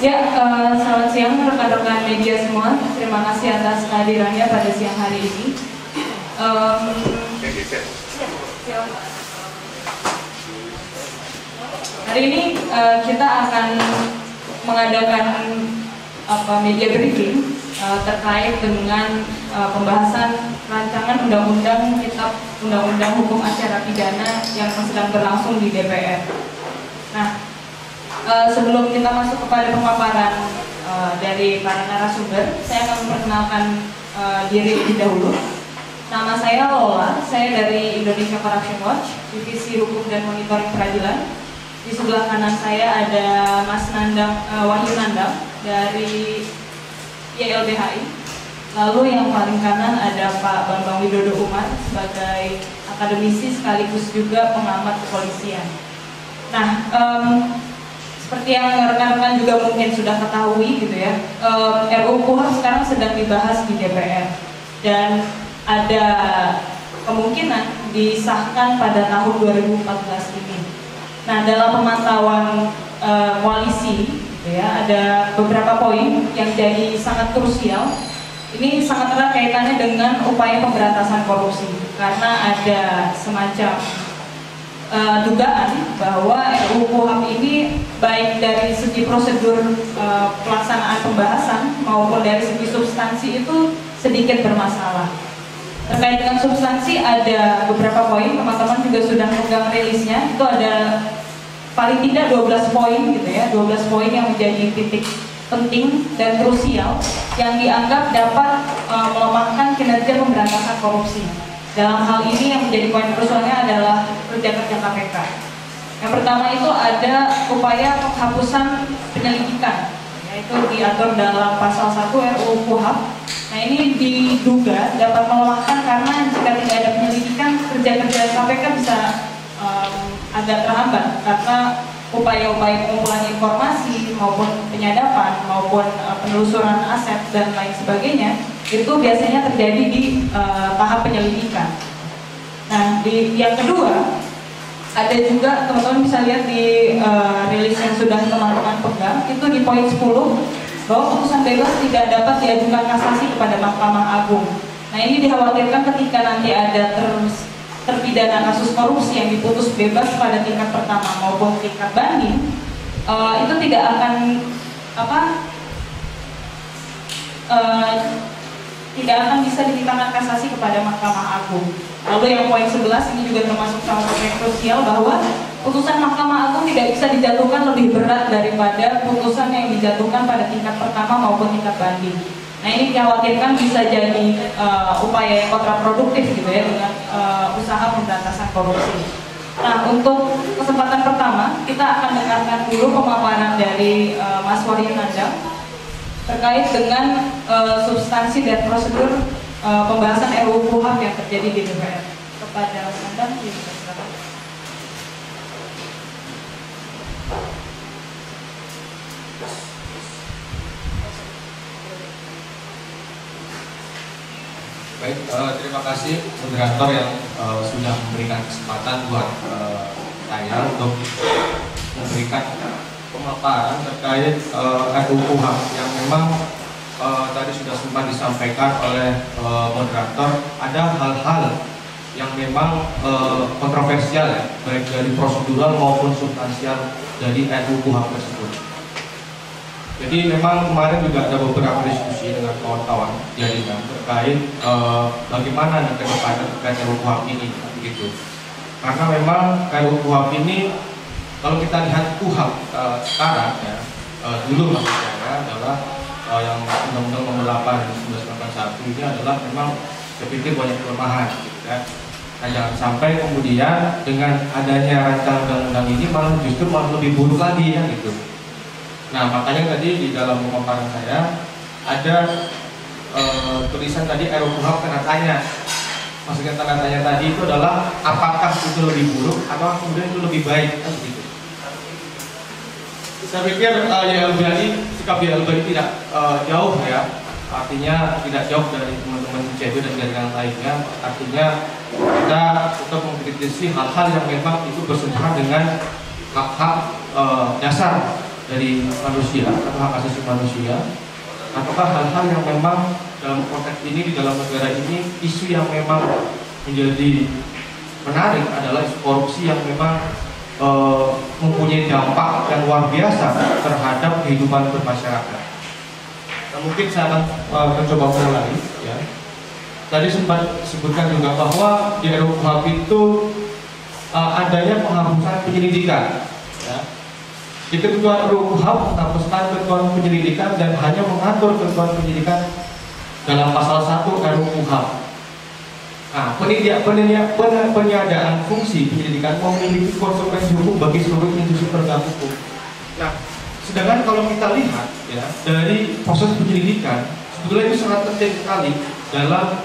Selamat siang rekan-rekan media semua. Terima kasih atas kehadirannya pada siang hari ini. Hari ini kita akan mengadakan media briefing terkait dengan pembahasan rancangan undang-undang kitab undang-undang hukum acara pidana yang sedang berlangsung di DPR. Nah, sebelum kita masuk kepada pemaparan dari para narasumber, saya akan memperkenalkan diri lebih dahulu. Nama saya Lola, saya dari Indonesia Corruption Watch, Divisi Hukum dan Monitoring Peradilan. Di sebelah kanan saya ada Mas Wahyu Nandang dari YLBHI. Lalu yang paling kanan ada Pak Bambang Widodo Umar sebagai akademisi sekaligus juga pengamat kepolisian. Nah, seperti yang rekan-rekan juga mungkin sudah ketahui gitu ya, RUU KUHP sekarang sedang dibahas di DPR dan ada kemungkinan disahkan pada tahun 2014 ini. Nah, dalam pemantauan koalisi gitu ya, ada beberapa poin yang jadi sangat krusial. Ini sangat erat kaitannya dengan upaya pemberantasan korupsi karena ada semacam dugaan bahwa RUU KUHP ini baik dari segi prosedur pelaksanaan pembahasan maupun dari segi substansi itu sedikit bermasalah. Terkait dengan substansi ada beberapa poin, teman-teman juga sudah pegang rilisnya. Itu ada paling tidak 12 poin gitu ya, 12 poin yang menjadi titik penting dan krusial yang dianggap dapat melemahkan kinerja pemberantasan korupsi. Dalam hal ini yang menjadi poin krusialnya adalah kerja-kerja KPK. Yang pertama itu ada upaya penghapusan penyelidikan, yaitu diatur dalam pasal 1 RUU KUHP. Nah, ini diduga dapat melemahkan karena jika tidak ada penyelidikan, kerja-kerja KPK bisa agak terhambat karena upaya-upaya pengumpulan informasi maupun penyadapan maupun penelusuran aset dan lain sebagainya itu biasanya terjadi di tahap penyelidikan. Nah, yang kedua ada juga teman-teman bisa lihat di rilis yang sudah teman-teman pegang itu di poin 10 bahwa putusan bebas tidak dapat diajukan kasasi kepada Mahkamah Agung. Nah, ini dikhawatirkan ketika nanti ada terpidana kasus korupsi yang diputus bebas pada tingkat pertama maupun tingkat banding, itu tidak akan tidak akan bisa ditimpakan kasasi kepada Mahkamah Agung. Lalu yang poin 11 ini juga termasuk salah satu yang krusial bahwa putusan Mahkamah Agung tidak bisa dijatuhkan lebih berat daripada putusan yang dijatuhkan pada tingkat pertama maupun tingkat banding. Nah, ini dikhawatirkan bisa jadi upaya yang kontraproduktif gitu ya dengan usaha pemberantasan korupsi. Nah, untuk kesempatan pertama kita akan dengarkan dulu pemaparan dari Mas Wahyu Nandang terkait dengan substansi dan prosedur pembahasan RUU KUHP yang terjadi di DPR. Kepada Mas Nandang, silakan. Baik, terima kasih moderator yang sudah memberikan kesempatan buat saya untuk memberikan pemaparan terkait RUU KUHP yang memang tadi sudah sempat disampaikan oleh moderator. Ada hal-hal yang memang kontroversial ya, baik dari prosedural maupun substansial dari RUU KUHP tersebut. Jadi memang kemarin juga ada beberapa diskusi dengan kawan-kawan jaringan terkait bagaimana nih ke depan terkait RUU KUHP ini, begitu. Karena memang RUU KUHP ini kalau kita lihat KUHP sekarang ya, dulu maksudnya ya, adalah yang Undang-Undang Nomor 8 1981 ini adalah memang saya pikir banyak kelemahan, gitu ya. Nah, jangan sampai kemudian dengan adanya rancangan undang-undang ini justru malah lebih buruk lagi ya gitu. Nah, makanya tadi di dalam pemaparan saya ada tulisan tadi RUU KUHP tanda tanya. Maksudnya tanda tanya tadi itu adalah apakah itu lebih buruk atau kemudian itu lebih baik kan begitu. Saya pikir sikap YLBHI tidak jauh ya, artinya tidak jauh dari teman-teman CB dan jaringan lainnya. Artinya kita untuk mengkritisi hal-hal yang memang itu bersentuhan dengan hak-hak dasar dari manusia atau hak asasi manusia, ataukah hal-hal yang memang dalam konteks ini di dalam negara ini isu yang memang menjadi menarik adalah isu korupsi yang memang mempunyai dampak yang luar biasa terhadap kehidupan bermasyarakat. Nah, mungkin saya akan mencoba mulai. Ya. Tadi sempat sebutkan juga bahwa di RUU KUHP itu adanya penghapusan penyelidikan. Ya. Di ketentuan RUU KUHP menghapuskan ketentuan penyelidikan dan hanya mengatur ketentuan penyelidikan dalam pasal 1 RUU KUHP. Nah, peniadaan fungsi penyelidikan memiliki konsekuensi hukum bagi seluruh institusi penegak hukum. Nah, sedangkan kalau kita lihat ya dari proses penyelidikan, sebetulnya itu sangat penting sekali dalam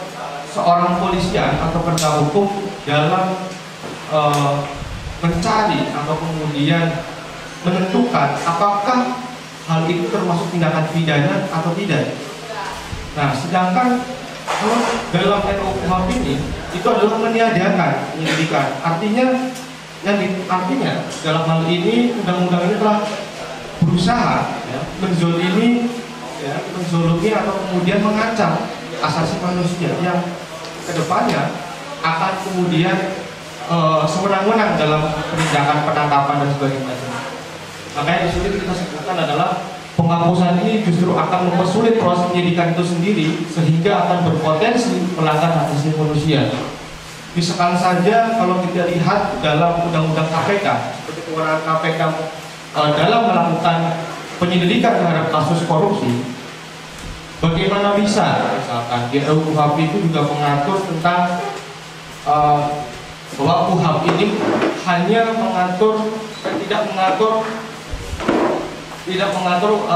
seorang polisian atau penegak hukum dalam mencari atau kemudian menentukan apakah hal itu termasuk tindakan pidana atau tidak. Nah, sedangkan kalau dalam RUU KUHP ini itu adalah meniadakan penyelidikan. Artinya dalam hal ini undang-undang ini telah berusaha ya, menzolimi atau kemudian mengancam asasi manusia yang kedepannya akan kemudian sewenang-wenang dalam penindakan penangkapan dan sebagainya. Makanya di sini kita sebutkan adalah penghapusan ini justru akan mempersulit proses penyidikan itu sendiri sehingga akan berpotensi melanggar hak asasi manusia. Misalkan saja kalau kita lihat dalam Undang-Undang KPK, seperti kewenangan KPK dalam melakukan penyelidikan terhadap kasus korupsi, bagaimana bisa misalkan di RUU KUHP itu juga mengatur tentang bahwa KUHP ini hanya mengatur dan tidak mengatur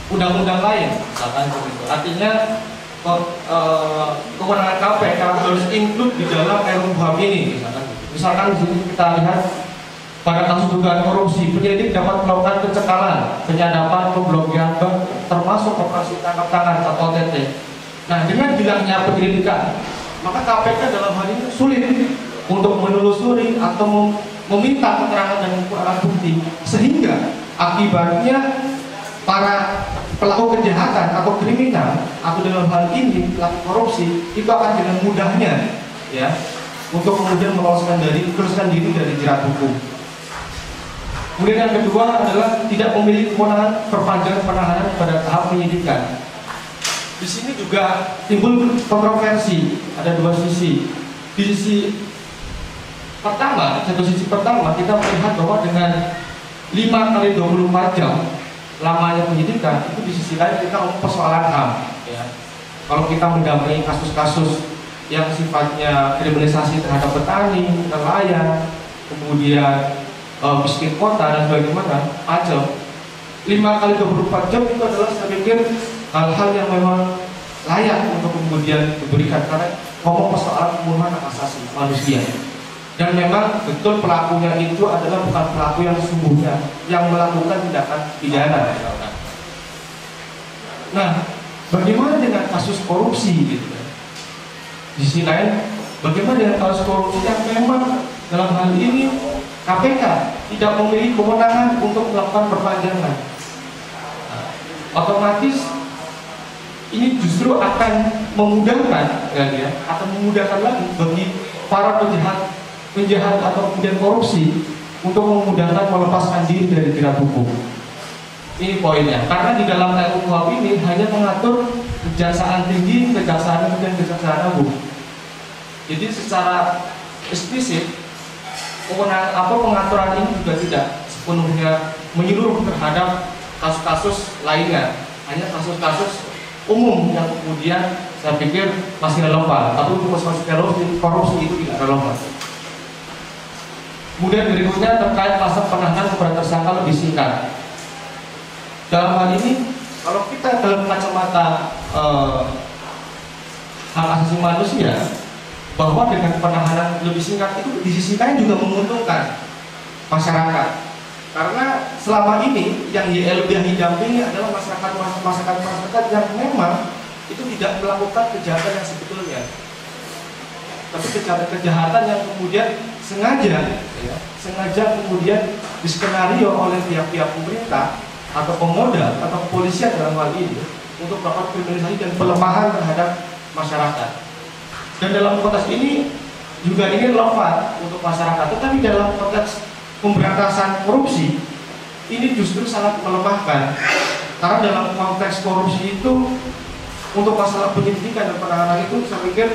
undang-undang lain, misalkan begitu. Artinya kewenangan KPK harus include di dalam RUU KUHP ini, misalkan. Misalkan di sini kita lihat pada kasus dugaan korupsi, penyelidik dapat melakukan pencekalan, penyadapan, pemblokiran bank, termasuk operasi tangkap tangan atau OTT. Nah, dengan hilangnya penyelidikan, maka KPK dalam hal ini sulit untuk menelusuri atau meminta keterangan dan alat bukti, sehingga akibatnya para pelaku kejahatan atau kriminal atau dalam hal ini pelaku korupsi itu akan dengan mudahnya ya untuk kemudian meloloskan diri dari jerat hukum. Kemudian yang kedua adalah tidak memiliki kewenangan perpanjangan penahanan pada tahap penyidikan. Di sini juga timbul kontroversi, ada dua sisi. Di sisi pertama kita melihat bahwa dengan 5 kali 24 jam lamanya penyidikan itu di sisi lain kita ngomong persoalan HAM ya. Kalau kita mendampingi kasus-kasus yang sifatnya kriminalisasi terhadap petani, nelayan, kemudian miskin kota dan bagaimana pajak, 5 kali 24 jam itu adalah saya pikir hal-hal yang memang layak untuk kemudian diberikan karena ngomong persoalan pembunuhan hak asasi manusia. Dan memang betul pelakunya itu adalah bukan pelaku yang sesungguhnya yang melakukan tindakan pidana. Nah, bagaimana dengan kasus korupsi gitu kan? Di sisi lain, bagaimana dengan kasus korupsi yang memang dalam hal ini KPK tidak memiliki kewenangan untuk melakukan perpanjangan? Otomatis ini justru akan memudahkan akan memudahkan lagi bagi para penjahat atau kemudian korupsi untuk memudahkan melepaskan diri dari jerat hukum. Ini poinnya. Karena di dalam RUU KUHP ini hanya mengatur kejaksaan tinggi, kejaksaan dan kejaksaan agung. Jadi secara eksplisit pengaturan ini juga tidak sepenuhnya menyeluruh terhadap kasus-kasus lainnya. Hanya kasus-kasus umum yang kemudian saya pikir masih relevan. Tapi untuk kasus korupsi itu tidak relevan. Kemudian berikutnya terkait masa penahanan kepada tersangka lebih singkat. Dalam hal ini, kalau kita dalam kacamata hak asasi manusia, bahwa dengan penahanan lebih singkat itu di sisi lain juga menguntungkan masyarakat. Karena selama ini yang YLBH didampingi adalah masyarakat yang memang itu tidak melakukan kejahatan yang sebetulnya, tapi kejahatan yang kemudian sengaja kemudian diskenario oleh pihak-pihak pemerintah atau pemodal atau kepolisian dalam hal ini untuk melakukan kriminalisasi dan pelemahan terhadap masyarakat. Dan dalam konteks ini juga ini relevan untuk masyarakat, tetapi dalam konteks pemberantasan korupsi ini justru sangat melemahkan, karena dalam konteks korupsi itu untuk masalah penyidikan dan penanganan itu saya pikir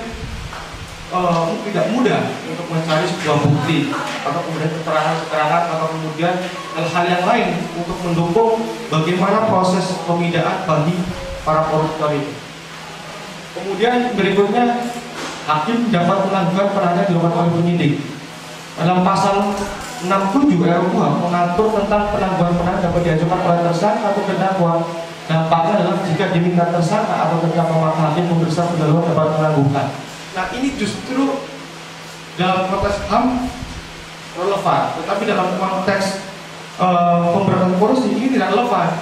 tidak mudah untuk mencari sebuah bukti atau kemudian keterangan atau kemudian hal-hal yang lain untuk mendukung bagaimana proses pemidaan bagi para koruptor ini. Kemudian berikutnya, hakim dapat menangguhkan perannya dilakukan oleh penyidik. Dalam pasal 67 RUU mengatur tentang penangguhan penahanan dapat diajukan oleh tersangka atau terdakwa. Dampaknya adalah jika diminta tersangka atau terdakwa maka hakim memeriksa pendahuluan dapat menangguhkan. Nah, ini justru dalam konteks HAM relevan, tetapi dalam konteks pemberantasan korupsi ini tidak relevan,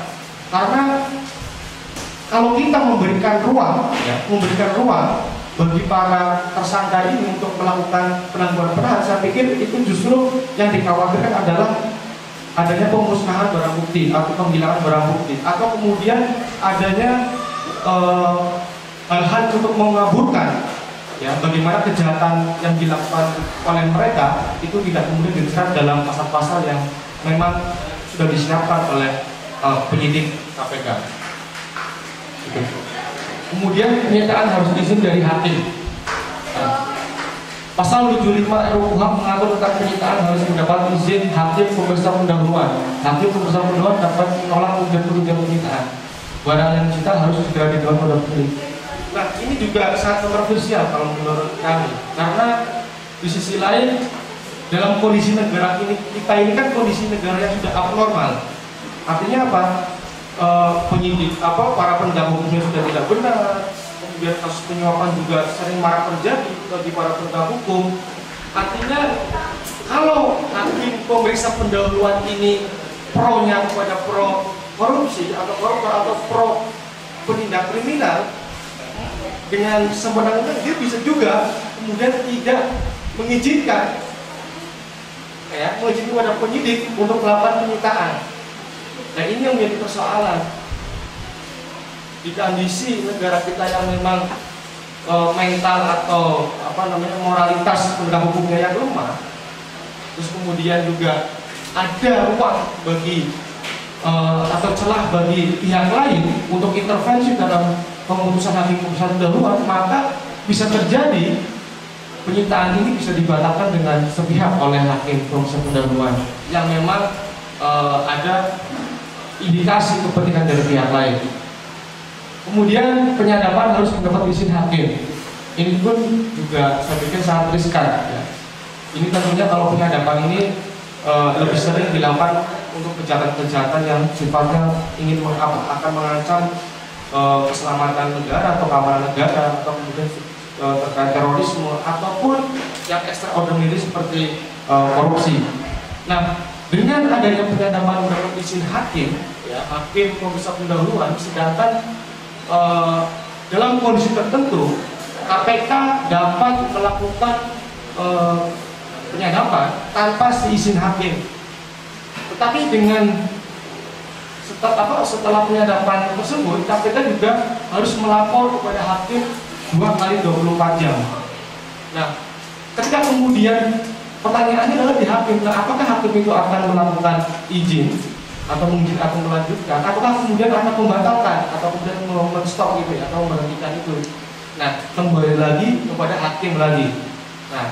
karena kalau kita memberikan ruang bagi para tersangka ini untuk melakukan penangguhan penahanan, saya pikir itu justru yang dikhawatirkan adalah adanya pemusnahan barang bukti atau penghilangan barang bukti, atau kemudian adanya hal-hal untuk mengaburkan bagaimana kejahatan yang dilakukan oleh mereka itu tidak kemudian dijerat dalam pasal-pasal yang memang sudah disiapkan oleh penyidik KPK. Kemudian penyitaan harus izin dari hakim. Pasal 75 RUU mengatur tentang penyitaan harus mendapat izin hakim pemeriksa pendahuluan. Hakim pemeriksa pendahuluan dapat menolak kemudian penyitaan. Barang yang disita harus segera ditahan pada pemilik. Nah, ini juga sangat kontroversial kalau menurut kami, karena di sisi lain dalam kondisi negara kita ini kan kondisi negara yang sudah abnormal. Artinya apa? Penyidik para penegak hukumnya sudah tidak benar, kemudian kasus penyuapan juga sering marak terjadi bagi para penegak hukum. Artinya kalau hakim pemeriksa pendahuluan ini pro-nya kepada pro korupsi atau koruptor atau pro penindak kriminal, dengan semenang-menang dia bisa juga kemudian tidak mengizinkan kepada penyidik untuk melakukan penyitaan. Nah, ini yang menjadi persoalan di kondisi negara kita yang memang mental atau moralitas penegak hukumnya yang lemah. Terus kemudian juga ada ruang bagi atau celah bagi pihak lain untuk intervensi dalam pemutusan hakim pemutusan pendahuluan, maka bisa terjadi penyitaan ini bisa dibatalkan dengan sepihak oleh hakim pemutusan pendahuluan yang memang ada indikasi kepentingan dari pihak lain. Kemudian penyadapan harus mendapat izin hakim. Ini pun juga saya pikir sangat riskan. Ini tentunya kalau penyadapan ini lebih sering dilakukan untuk kejahatan-kejahatan yang sifatnya ingin akan mengancam keselamatan negara atau keamanan negara, atau kemudian terkait terorisme ataupun yang extraordinary seperti korupsi. Nah, dengan adanya penyadapan mendapat izin hakim, hakim pemeriksa pendahuluan, sedangkan dalam kondisi tertentu KPK dapat melakukan penyadapan tanpa izin hakim. Tetapi dengan setelah penyadapan tersebut, KPK juga harus melapor kepada hakim 2 kali 24 jam. Nah, ketika kemudian pertanyaannya adalah di hakim, apakah hakim itu akan melakukan izin atau melanjutkan, apakah kemudian akan membatalkan atau kemudian men-stop gitu atau memberhentikan itu. Nah, kembali lagi kepada hakim lagi. Nah,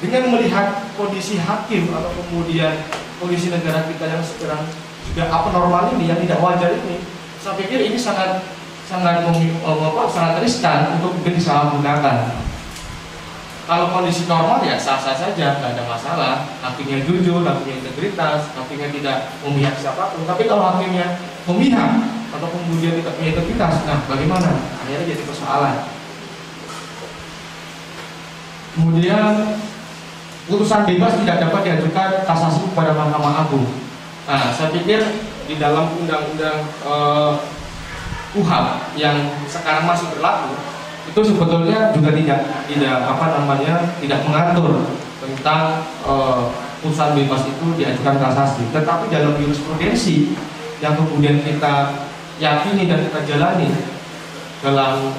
dengan melihat kondisi hakim atau kemudian kondisi negara kita yang sekarang sudah abnormal ini, yang tidak wajar ini, saya pikir ini sangat riskan untuk mungkin disalahgunakan. Kalau kondisi normal ya sah-sah saja, tidak ada masalah. Hakimnya jujur, hakimnya integritas, hakimnya tidak memihak siapapun. Tapi kalau hakimnya memihak atau kemudian tidak punya integritas, nah bagaimana? Akhirnya jadi persoalan. Kemudian putusan bebas tidak dapat diajukan kasasi kepada Mahkamah Agung. Nah, saya pikir di dalam undang-undang KUHP yang sekarang masih berlaku itu sebetulnya juga tidak mengatur tentang putusan bebas itu diajukan kasasi. Tetapi dalam jurisprudensi yang kemudian kita yakini dan kita jalani dalam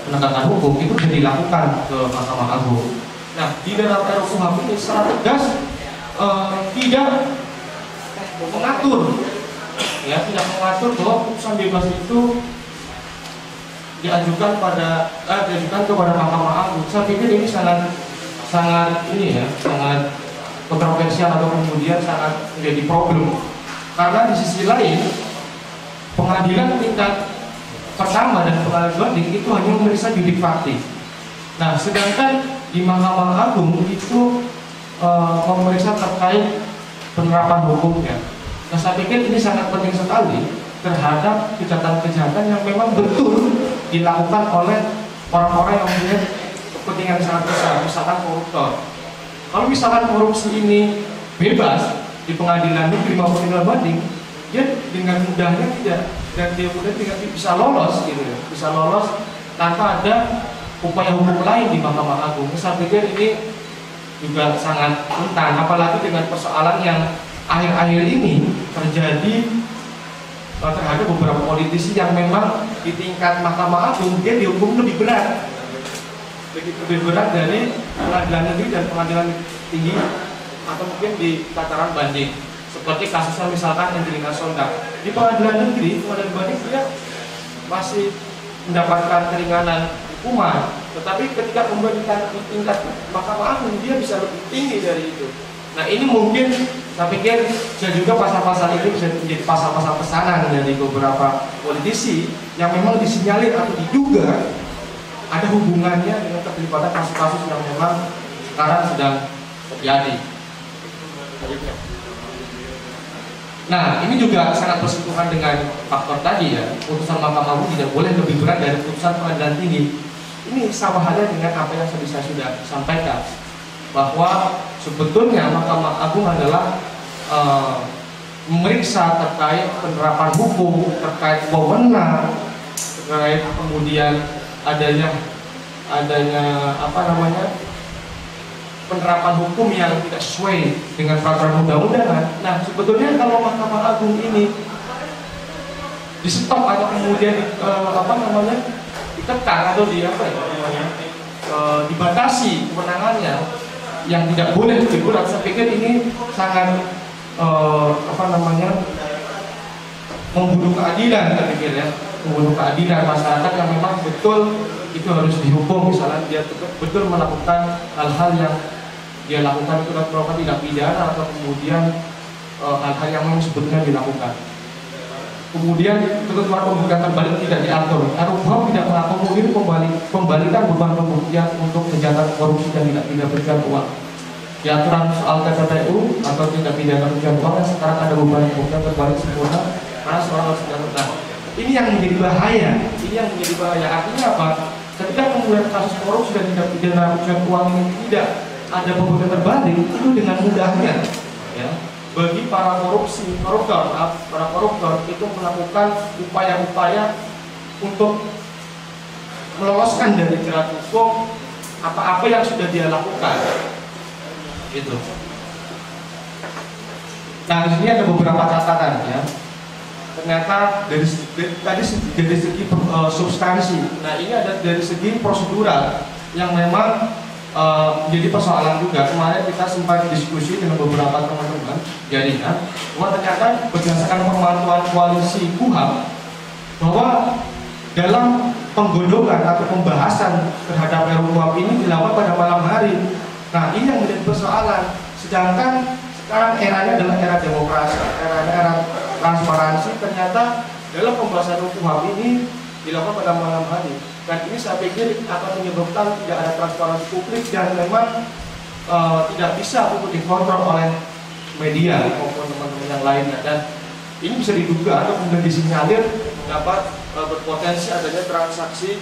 penegakan hukum itu sudah dilakukan ke Mahkamah Agung. Nah, di dalam RUU ini secara tegas tidak mengatur, ya, tidak mengatur bahwa putusan bebas itu diajukan kepada Mahkamah Agung. Saya pikir ini sangat ini ya, sangat kontroversial atau kemudian sangat menjadi problem. Karena di sisi lain pengadilan tingkat pertama dan pengadilan banding itu hanya memeriksa judik fakti. Nah, sedangkan di Mahkamah Agung itu memeriksa terkait penerapan hukumnya. Nah, saya pikir ini sangat penting sekali terhadap kejahatan-kejahatan yang memang betul dilakukan oleh orang-orang yang punya kepentingan sangat besar, misalkan koruptor. Kalau misalkan korupsi ini bebas di pengadilan negeri maupun pengadilan banding, dia dengan mudahnya dia bisa lolos gitu ya, bisa lolos tanpa ada upaya hukum lain di Mahkamah Agung. Saya pikir ini juga sangat rentan, apalagi dengan persoalan yang akhir-akhir ini terjadi terhadap beberapa politisi yang memang di tingkat Mahkamah Agung dia dihukum lebih berat dari pengadilan negeri dan pengadilan tinggi atau mungkin di tataran banding. Seperti kasusnya misalkan Angelina Sondakh di pengadilan negeri, pengadilan banding dia masih mendapatkan keringanan hukuman, tetapi ketika kemudian di tingkat Mahkamah Agung dia bisa lebih tinggi dari itu. Nah, ini mungkin saya pikir juga pasal-pasal ini bisa menjadi pasal-pasal pesanan dari beberapa politisi yang memang disinyalir atau diduga ada hubungannya dengan keterlibatan kasus-kasus yang memang sekarang sedang terjadi. Nah, ini juga sangat bersentuhan dengan faktor tadi ya, putusan Mahkamah Agung tidak boleh lebih berat dari putusan pengadilan tinggi. Ini sama halnya dengan apa yang saya sudah sampaikan, bahwa sebetulnya Mahkamah Agung adalah memeriksa terkait penerapan hukum, terkait wewenang, terkait kemudian adanya penerapan hukum yang tidak sesuai dengan peraturan undang-undangan. Nah, sebetulnya kalau Mahkamah Agung ini di stop atau kemudian ditekan atau dibatasi kewenangannya yang tidak boleh dibuat, saya pikir ini sangat membunuh keadilan, saya pikir ya, membunuh keadilan masyarakat yang memang betul itu harus dihukum. Misalnya dia betul melakukan hal-hal yang dia lakukan itu melakukan tidak pidana atau kemudian hal-hal yang memang sebetulnya dilakukan. Kemudian ketentuan pembuktian terbalik tidak diatur. RUU tidak mengakomodir pembalikan beban pembuktian untuk kejahatan korupsi dan tidak pidana pencucian uang. Di aturan soal TPPU atau tindak pidana pencucian uang yang sekarang ada beban pembuktian terbalik sempurna karena seorang harus dilakukan. Ini yang menjadi bahaya. Artinya apa? Ketika kemudian kasus korupsi dan tindak pidana pencucian uang ini tidak ada pembuktian terbalik, itu dengan mudahnya ya, bagi para koruptor itu melakukan upaya-upaya untuk meloloskan dari jerat hukum apa-apa yang sudah dia lakukan. Gitu. Nah, di sini ada beberapa catatan ya. Ternyata dari segi substansi. Nah, ini ada dari segi prosedural yang memang jadi persoalan juga. Kemarin kita sempat diskusi dengan beberapa teman-teman jaringan bahwa ternyata berdasarkan pemantauan koalisi KUHAP bahwa dalam penggodongan atau pembahasan terhadap RUU ini dilakukan pada malam hari. Nah, ini yang menjadi persoalan. Sedangkan sekarang eranya adalah era demokrasi, era transparansi. Ternyata dalam pembahasan RUU ini dilakukan pada malam hari. Dan ini saya pikir akan menyebabkan tidak ada transparansi publik dan memang tidak bisa untuk dikontrol oleh media maupun teman-teman yang lainnya. Dan ini bisa diduga atau kemudian disinyalir dapat berpotensi adanya transaksi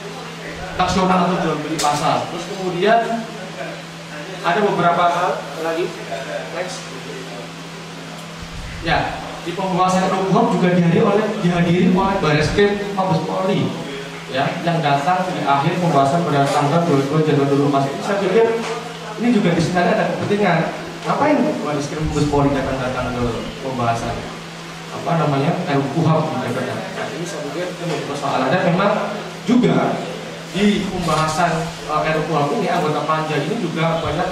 nasional atau jual beli pasar. Terus kemudian ada beberapa hal lagi. Next. Ya, di pembahasan RUU juga dihadiri oleh Bareskrim Mabes Polri, ya, yang datang di akhir pembahasan pada tanggal 22 Januari 2024. Saya pikir ini juga di sini ada kepentingan. Ngapain Baris Krim Mabes Polri datang ke pembahasan apa namanya RUU-KUHP di DPR? Nah, ini saya pikir itu menjadi persoalan, dan memang juga di pembahasan RUU-KUHP ini anggota panja ini juga banyak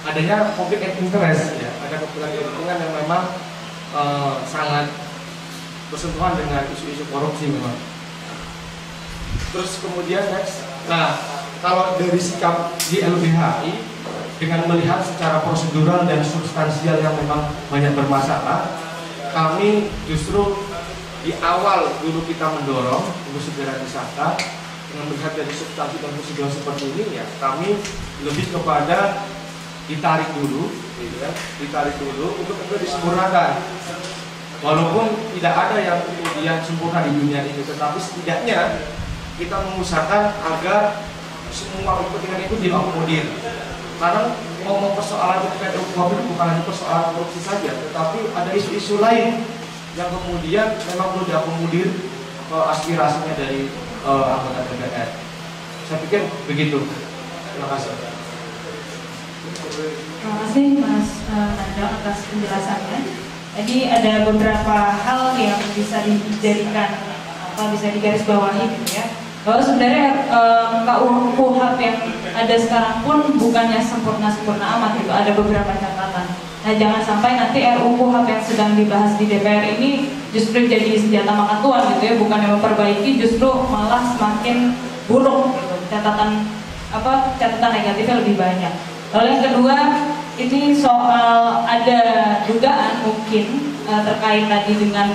adanya konflik of interest ya, ada kepentingan yang memang sangat bersentuhan dengan isu-isu korupsi memang. Terus kemudian next, nah kalau dari sikap di LBHI dengan melihat secara prosedural dan substansial yang memang banyak bermasalah, kami justru di awal dulu kita mendorong untuk segera disahkan. Dengan melihat dari substansi dan prosedural seperti ini ya, kami lebih kepada ditarik dulu, gitu ya, ditarik dulu untuk kemudian disempurnakan. Walaupun tidak ada yang kemudian sempurna di dunia ini, tetapi setidaknya kita mengusahakan agar semua kepentingan itu diakomodir. Karena ngomong persoalan terkait RUU itu bukan hanya persoalan korupsi saja, tetapi ada isu-isu lain yang kemudian memang perlu diakomodir aspirasinya dari anggota DPR. Saya pikir begitu. Terima kasih. Terima kasih Mas Nandang atas penjelasannya. Jadi ada beberapa hal yang bisa dijadikan bisa digarisbawahi gitu ya. Bahwa sebenarnya KUHP yang ada sekarang pun bukannya sempurna-sempurna amat gitu, ada beberapa catatan. Nah jangan sampai nanti RUU KUHP yang sedang dibahas di DPR ini justru jadi senjata makan tuan gitu ya, bukan yang memperbaiki, justru malah semakin buruk gitu. Catatan negatifnya lebih banyak. Lalu yang kedua, ini soal ada dugaan mungkin terkait tadi dengan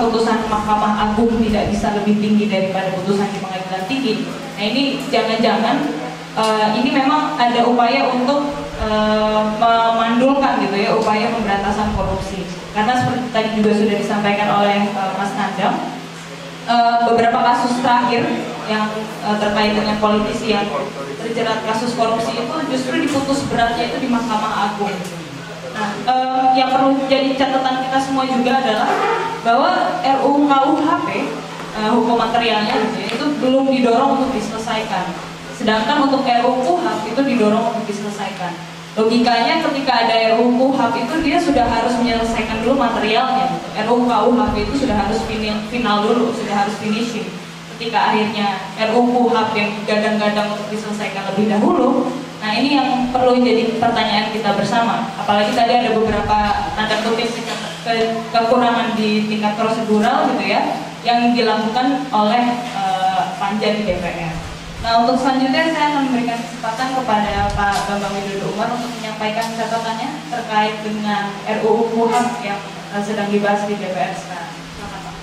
putusan Mahkamah Agung tidak bisa lebih tinggi daripada putusan di Pengadilan Tinggi. Nah ini jangan-jangan ini memang ada upaya untuk memandulkan gitu ya, upaya pemberantasan korupsi. Karena seperti tadi juga sudah disampaikan oleh Mas Nandang, beberapa kasus terakhir yang terkait dengan politisi yang terjerat kasus korupsi itu justru diputus beratnya itu di Mahkamah Agung. Nah, yang perlu jadi catatan kita semua juga adalah bahwa RUU KUHP hukum materialnya gitu ya, itu belum didorong untuk diselesaikan. Sedangkan untuk RUU KUHP itu didorong untuk diselesaikan. Logikanya ketika ada RUU KUHP itu dia sudah harus menyelesaikan dulu materialnya. Gitu. RUU KUHP itu sudah harus final dulu, sudah harus finishing. Ketika akhirnya RUU KUHP yang gadang-gadang untuk diselesaikan lebih dahulu, nah ini yang perlu jadi pertanyaan kita bersama. Apalagi tadi ada beberapa tanda kutip kekurangan di tingkat prosedural gitu ya, yang dilakukan oleh panja di DPR. Nah untuk selanjutnya saya akan memberikan kesempatan kepada Pak Bambang Widodo Umar untuk menyampaikan catatannya terkait dengan RUU KUHP yang sedang dibahas di DPR sekarang. Silakan Pak.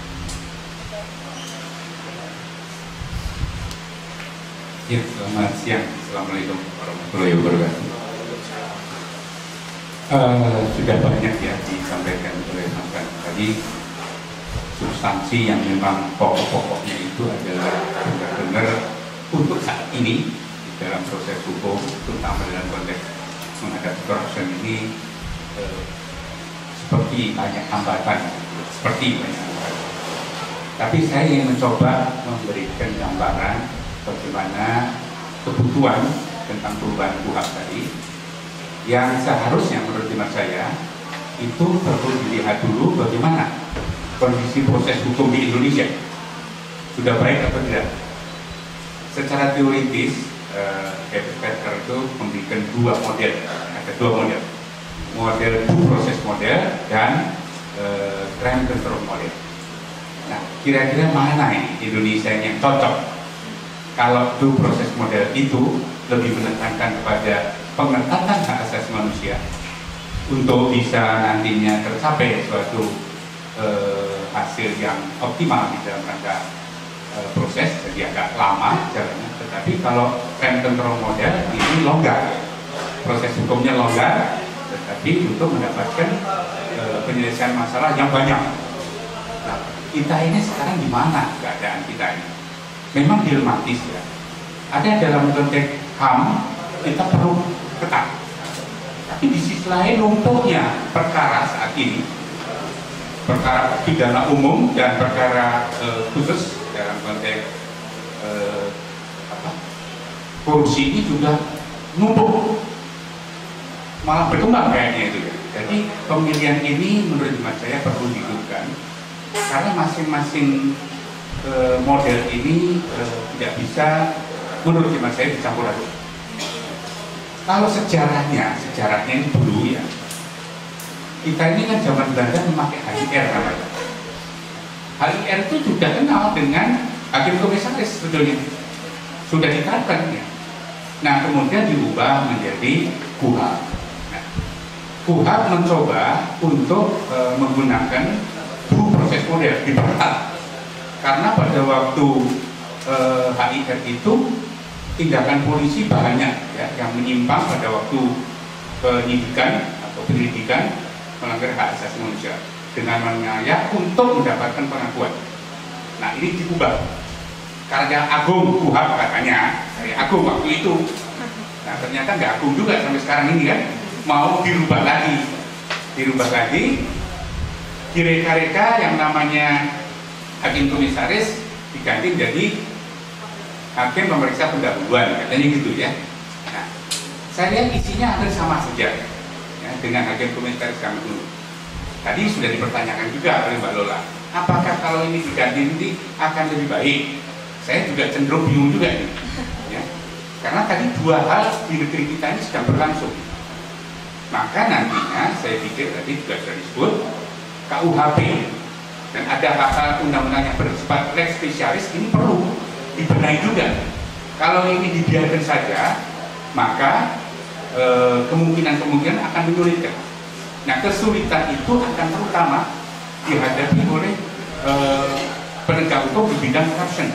Ya, selamat siang. Assalamualaikum warahmatullahi wabarakatuh. Sudah banyak ya disampaikan oleh Mas Kan tadi. Substansi yang memang pokok-pokoknya itu adalah benar-benar untuk saat ini dalam proses hukum, terutama dalam konteks menghadapi korupsi ini, seperti banyak hambatan. Tapi saya ingin mencoba memberikan gambaran bagaimana kebutuhan tentang perubahan KUHP tadi yang seharusnya menurut hemat saya itu perlu dilihat dulu bagaimana kondisi proses hukum di Indonesia sudah baik atau tidak. Secara teoritis DPR itu memberikan ada dua model due process model dan crime control model. Nah kira-kira mana ini Indonesia yang cocok? Kalau due process model itu lebih menekankan kepada pengetatan hak asasi manusia untuk bisa nantinya tercapai suatu hasil yang optimal di dalam rangka proses, jadi agak lama jalannya. Tetapi kalau crime control model ini longgar, proses hukumnya longgar, tetapi untuk mendapatkan penyelesaian masalah yang banyak. Nah, kita ini sekarang di mana keadaan kita ini? Memang dilematis ya. Ada dalam konteks HAM kita perlu ketat. Tapi di sisi lain lumpuhnya perkara saat ini, perkara pidana umum dan perkara khusus dalam konteks korupsi ini juga numpuk, malah berkembang kayaknya itu ya. Jadi pemilihan ini menurut hemat saya perlu dihidupkan karena masing-masing model ini tidak bisa menurut hemat saya dicampur aduk. Kalau sejarahnya ini dulu ya, kita ini kan zaman Belanda memakai HIR namanya. HIR itu juga kenal dengan hakim komisaris sebetulnya, sudah diterapkan ya. Nah kemudian diubah menjadi KUHP. Nah, KUHP mencoba untuk menggunakan dua proses model diperketat karena pada waktu HIR itu tindakan polisi banyak ya yang menyimpang pada waktu penyidikan atau penyelidikan melanggar hak asasi manusia dengan mengaya untuk mendapatkan pengakuan. Nah ini diubah karya agung KUHP katanya, karya agung waktu itu. Nah ternyata nggak agung juga sampai sekarang ini kan, mau dirubah lagi, direka-reka yang namanya hakim komisaris diganti menjadi hakim pemeriksa pendahuluan, katanya gitu ya. Nah, saya lihat isinya hampir sama saja ya, dengan hakim komisaris kami dulu. Tadi sudah dipertanyakan juga oleh Mbak Lola, apakah kalau ini diganti nanti akan lebih baik? Saya juga cenderung bingung juga ini, ya. Karena tadi dua hal di negeri kita ini sedang berlangsung. Maka nantinya saya pikir tadi juga sudah disebut KUHP dan ada hal-hal undang-undang yang bersifat lex spesialis ini perlu dibenahi juga. Kalau ini dibiarkan saja, maka kemungkinan akan menyulitkan. Nah, kesulitan itu akan terutama dihadapi oleh penegak hukum di bidang corruption.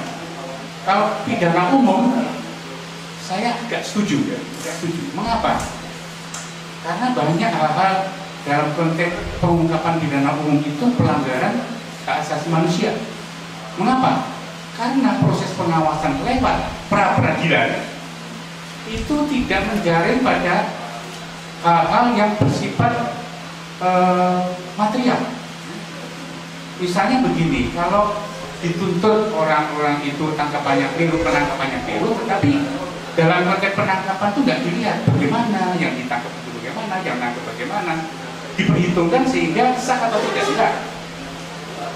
Kalau pidana umum, saya agak setuju ya, Mengapa? Karena banyak hal-hal dalam konteks pengungkapan pidana umum itu pelanggaran hak asasi manusia. Mengapa? Karena proses pengawasan lewat pra-peradilan itu tidak menjaring pada hal-hal yang bersifat material. Misalnya begini, kalau dituntut orang-orang itu tangkapannya keliru, penangkapannya keliru, tetapi dalam konteks penangkapan itu nggak dilihat bagaimana yang ditangkap itu bagaimana, yang nangkap bagaimana, diperhitungkan sehingga sah atau tidak sah.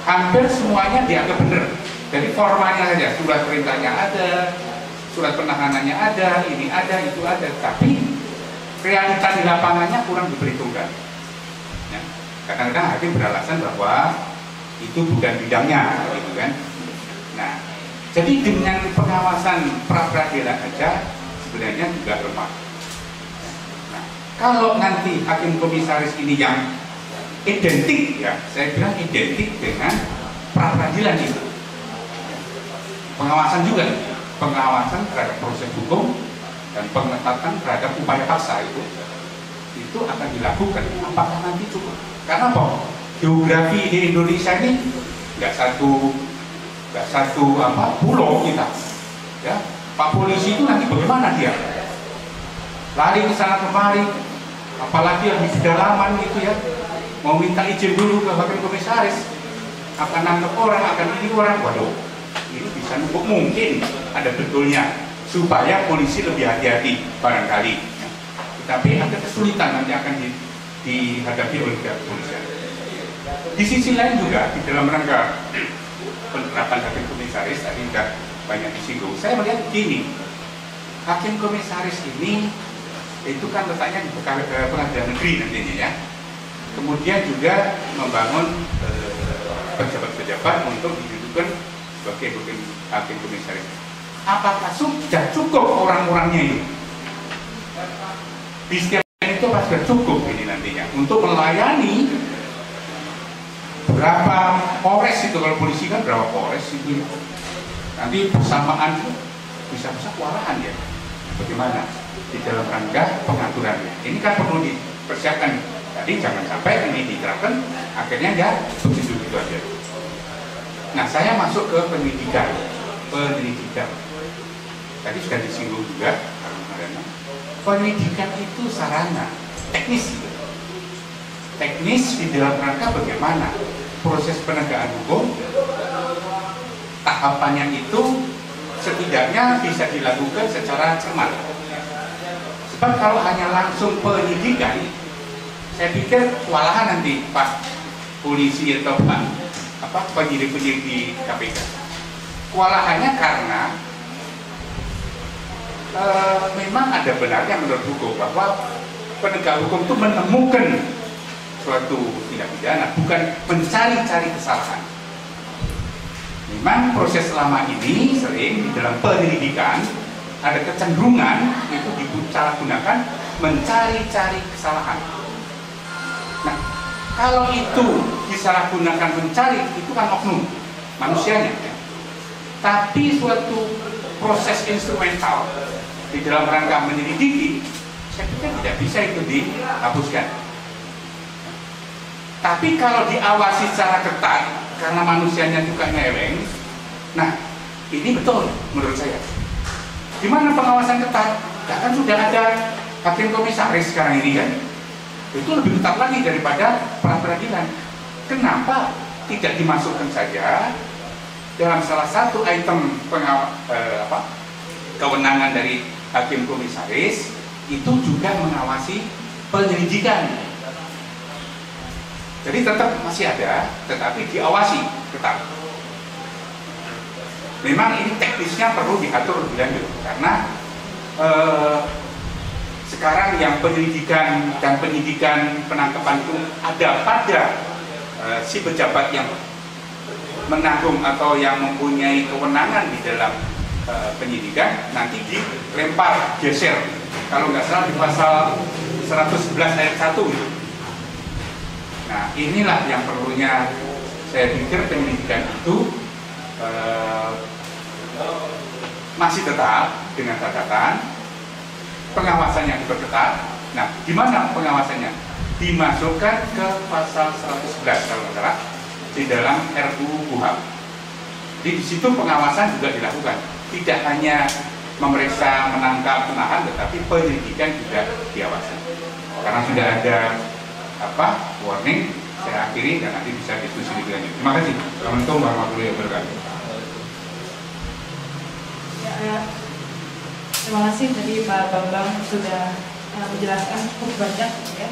Hampir semuanya dianggap benar. Jadi formalnya saja, surat perintahnya ada, surat penahanannya ada, ini ada, itu ada, tapi realita di lapangannya kurang diperhitungkan. Ya. Kadang-kadang hakim beralasan bahwa itu bukan bidangnya, gitu kan. Nah, jadi dengan pengawasan pra-peradilan saja sebenarnya juga lemah. Nah, kalau nanti hakim komisaris ini yang identik, ya, saya bilang identik dengan pra-peradilan itu. Pengawasan juga, pengawasan terhadap proses hukum dan pengetatan terhadap upaya paksa itu akan dilakukan. Apakah nanti cukup? Karena apa? Geografi di Indonesia ini nggak satu pulau kita. Ya, Pak Polisi itu nanti bagaimana dia? Lari ke sana kemari, apalagi yang di pedalaman gitu ya, mau minta izin dulu ke hakim komisaris, akan nangkep orang, akan ini orang, waduh. Ini bisa numpuk, mungkin ada betulnya supaya polisi lebih hati-hati barangkali ya. Tetapi ada kesulitan nanti akan dihadapi oleh pihak kepolisian. Di sisi lain juga di dalam rangka penerapan hakim komisaris tadi sudah banyak disinggung. Saya melihat begini, hakim komisaris ini itu kan letaknya di pengadilan negeri nantinya ya. Kemudian juga membangun pejabat-pejabat untuk didudukkan sebagai hakim komisaris. Apakah sudah cukup orang-orangnya ini? Di setiap itu apa sudah cukup ini nantinya untuk melayani berapa polres itu? Kalau polisi kan berapa polres itu? Nanti bersamaan bisa-bisa kewalahan ya. Bagaimana di dalam rangka pengaturannya? Ini kan perlu dipersiapkan. Tadi jangan sampai ini diterapkan akhirnya ya begitu aja. Nah, saya masuk ke pendidikan. Tadi sudah disinggung juga. Pendidikan itu sarana teknis. Teknis di dalam rangka bagaimana proses penegakan hukum, tahapannya itu setidaknya bisa dilakukan secara cermat. Sebab kalau hanya langsung penyidikan, saya pikir kewalahan nanti Pak polisi atau Pak penyidik-penyidik di KPK. Kewalahannya karena memang ada benarnya menurut hukum bahwa penegak hukum itu menemukan suatu tindak pidana, bukan mencari-cari kesalahan. Memang proses selama ini sering di dalam penyelidikan ada kecenderungan itu disalahgunakan mencari-cari kesalahan. Nah, kalau itu disalahgunakan mencari, itu kan oknum manusianya. Ya. Tapi suatu proses instrumental di dalam rangka menyelidiki, saya pikir tidak bisa itu dihapuskan. Tapi kalau diawasi secara ketat, karena manusianya juga nyeleng, nah ini betul menurut saya. Di mana pengawasan ketat? Ya kan sudah ada hakim komisaris sekarang ini kan, itu lebih ketat lagi daripada pra-peradilan. Kenapa tidak dimasukkan saja dalam salah satu item kewenangan dari hakim komisaris itu juga mengawasi penyelidikan. Jadi tetap masih ada, tetapi diawasi ketat. Memang ini teknisnya perlu diatur lebih lanjut karena sekarang yang penyelidikan dan penyidikan penangkapan itu ada pada si pejabat yang menanggung atau yang mempunyai kewenangan di dalam penyidikan, nanti dilempar geser kalau nggak salah di pasal 111 ayat 1 gitu. Nah inilah yang perlunya saya pikir penyelidikan itu masih tetap dengan catatan pengawasannya diperketat. Nah, di mana pengawasannya? Dimasukkan ke pasal 111 kalau nggak salah di dalam RUU KUHP. Jadi di situ pengawasan juga dilakukan. Tidak hanya memeriksa, menangkap, menahan, tetapi penyelidikan juga diawasi. Karena sudah ada warning, saya akhiri dan nanti bisa diskusi lebih lanjut. Terima kasih. Assalamualaikum warahmatullahi wabarakatuh. Terima kasih tadi Pak Bambang sudah menjelaskan cukup banyak ya,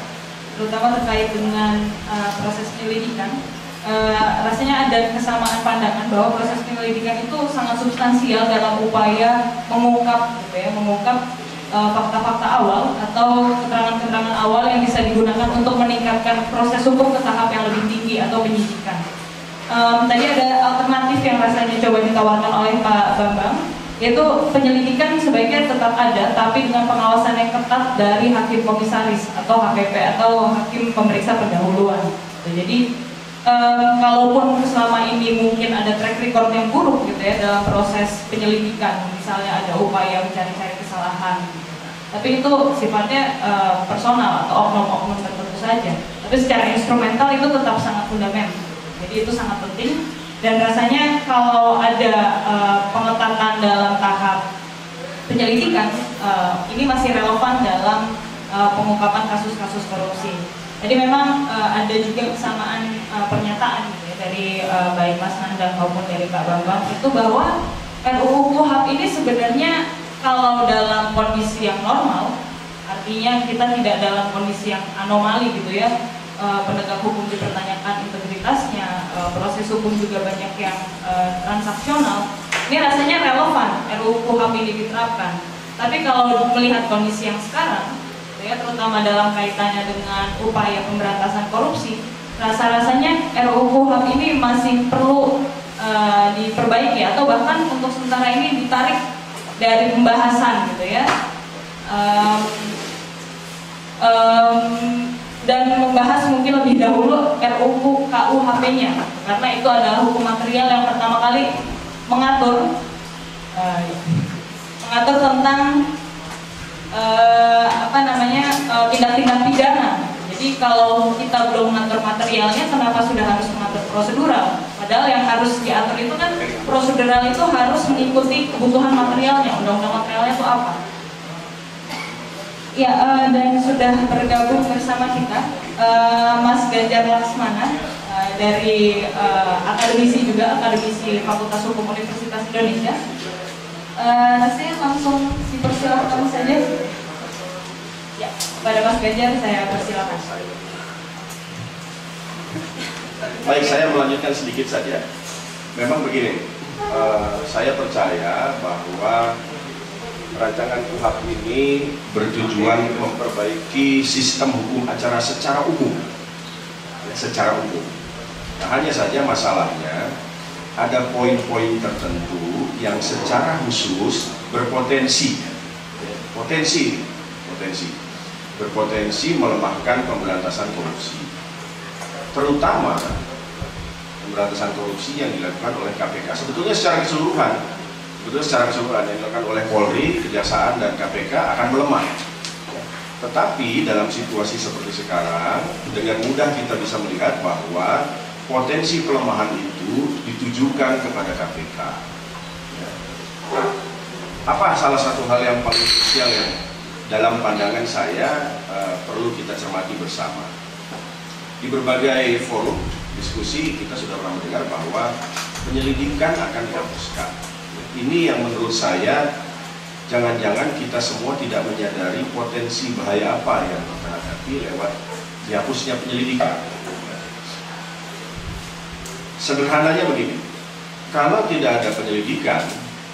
terutama terkait dengan proses penyelidikan. Rasanya ada kesamaan pandangan bahwa proses penyelidikan itu sangat substansial dalam upaya mengungkap gitu ya, mengungkap fakta-fakta awal atau keterangan-keterangan awal yang bisa digunakan untuk meningkatkan proses hukum ke tahap yang lebih tinggi atau penyidikan. Tadi ada alternatif yang rasanya coba ditawarkan oleh Pak Bambang, yaitu penyelidikan sebaiknya tetap ada, tapi dengan pengawasan yang ketat dari hakim komisaris atau HPP atau hakim pemeriksa pendahuluan. Jadi kalaupun selama ini mungkin ada track record yang buruk gitu ya dalam proses penyelidikan, misalnya ada upaya mencari-cari kesalahan, tapi itu sifatnya personal atau oknum-oknum tertentu saja. Tapi secara instrumental itu tetap sangat fundamental. Jadi itu sangat penting. Dan rasanya kalau ada pengetatan dalam tahap penyelidikan, ini masih relevan dalam pengungkapan kasus-kasus korupsi. Jadi memang ada juga kesamaan pernyataan gitu ya, dari baik Mas Nandang maupun dari Pak Bambang itu bahwa RUU KUHP ini sebenarnya kalau dalam kondisi yang normal, artinya kita tidak dalam kondisi yang anomali gitu ya, penegak hukum dipertanyakan integritasnya, proses hukum juga banyak yang transaksional. Ini rasanya relevan RUU KUHP ini diterapkan. Tapi kalau melihat kondisi yang sekarang, ya, terutama dalam kaitannya dengan upaya pemberantasan korupsi, rasa-rasanya RUU KUHP ini masih perlu diperbaiki atau bahkan untuk sementara ini ditarik dari pembahasan gitu ya. Dan membahas mungkin lebih dahulu RUU KUHP-nya, karena itu adalah hukum material yang pertama kali mengatur tentang tindak-tindak pidana. Jadi kalau kita belum mengatur materialnya, kenapa sudah harus mengatur prosedural? Padahal yang harus diatur itu kan prosedural itu harus mengikuti kebutuhan materialnya. Undang-undang materialnya itu apa? Ya, dan sudah bergabung bersama kita Mas Ganjar Laksmana dari akademisi Fakultas Hukum Universitas Indonesia. Saya langsung dipersilakan saja. Ya, pada Mas Ganjar saya persilakan. Baik, saya melanjutkan sedikit saja. Memang begini, saya percaya bahwa rancangan KUHP ini bertujuan memperbaiki sistem hukum acara secara umum, secara umum. Nah, hanya saja masalahnya ada poin-poin tertentu yang secara khusus berpotensi melemahkan pemberantasan korupsi, terutama pemberantasan korupsi yang dilakukan oleh KPK. Sebetulnya secara keseluruhan yang dilakukan oleh Polri, Kejaksaan, dan KPK akan melemah. Tetapi dalam situasi seperti sekarang, dengan mudah kita bisa melihat bahwa potensi pelemahan itu ditujukan kepada KPK. Apa salah satu hal yang paling krusial yang dalam pandangan saya perlu kita cermati bersama? Di berbagai forum diskusi kita sudah pernah mendengar bahwa penyelidikan akan dihapuskan. Ini yang menurut saya jangan-jangan kita semua tidak menyadari potensi bahaya apa yang kita hadapi lewat dihapusnya penyelidikan. Sederhananya begini, kalau tidak ada penyelidikan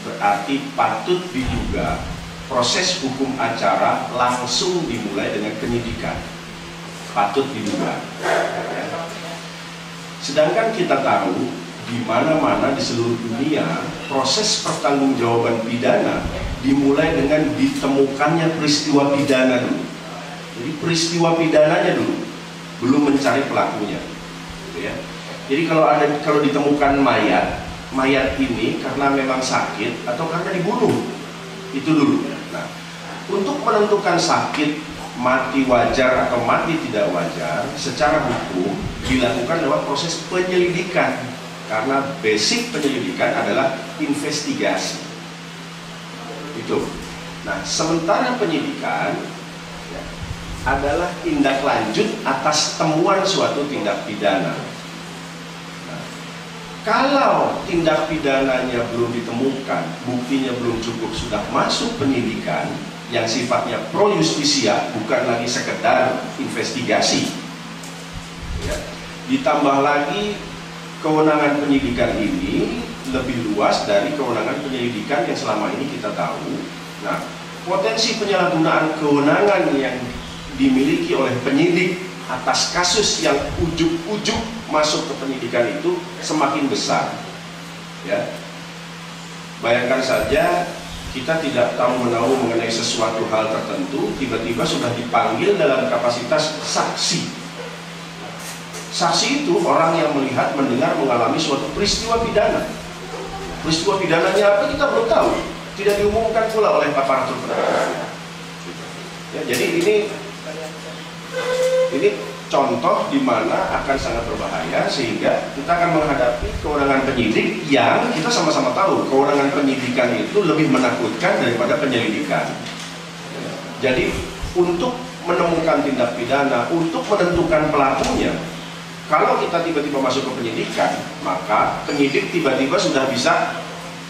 berarti patut diduga proses hukum acara langsung dimulai dengan penyidikan. Patut diduga. Sedangkan kita tahu di mana-mana di seluruh dunia proses pertanggungjawaban pidana dimulai dengan ditemukannya peristiwa pidana dulu. Jadi peristiwa pidananya dulu, belum mencari pelakunya. Gitu ya. Jadi kalau ditemukan mayat ini karena memang sakit atau karena dibunuh, itu dulu. Nah, untuk menentukan sakit, mati wajar atau mati tidak wajar secara hukum dilakukan lewat proses penyelidikan, karena basic penyelidikan adalah investigasi. Itu. Nah, sementara penyidikan ya, adalah tindak lanjut atas temuan suatu tindak pidana. Nah, kalau tindak pidananya belum ditemukan, buktinya belum cukup, sudah masuk penyidikan yang sifatnya pro justisia, bukan lagi sekedar investigasi. Ya. Ditambah lagi kewenangan penyidikan ini lebih luas dari kewenangan penyelidikan yang selama ini kita tahu. Nah, potensi penyalahgunaan kewenangan yang dimiliki oleh penyidik atas kasus yang ujuk-ujuk masuk ke penyidikan itu semakin besar. Ya. Bayangkan saja kita tidak tahu-menahu mengenai sesuatu hal tertentu, tiba-tiba sudah dipanggil dalam kapasitas saksi. Saksi itu orang yang melihat, mendengar, mengalami suatu peristiwa pidana. Peristiwa pidananya apa kita belum tahu, tidak diumumkan pula oleh aparatur penegak. Ya, jadi ini contoh di mana akan sangat berbahaya, sehingga kita akan menghadapi kewenangan penyidik yang kita sama-sama tahu kewenangan penyidikan itu lebih menakutkan daripada penyelidikan. Jadi untuk menemukan tindak pidana, untuk menentukan pelakunya, kalau kita tiba-tiba masuk ke penyidikan, maka penyidik tiba-tiba sudah bisa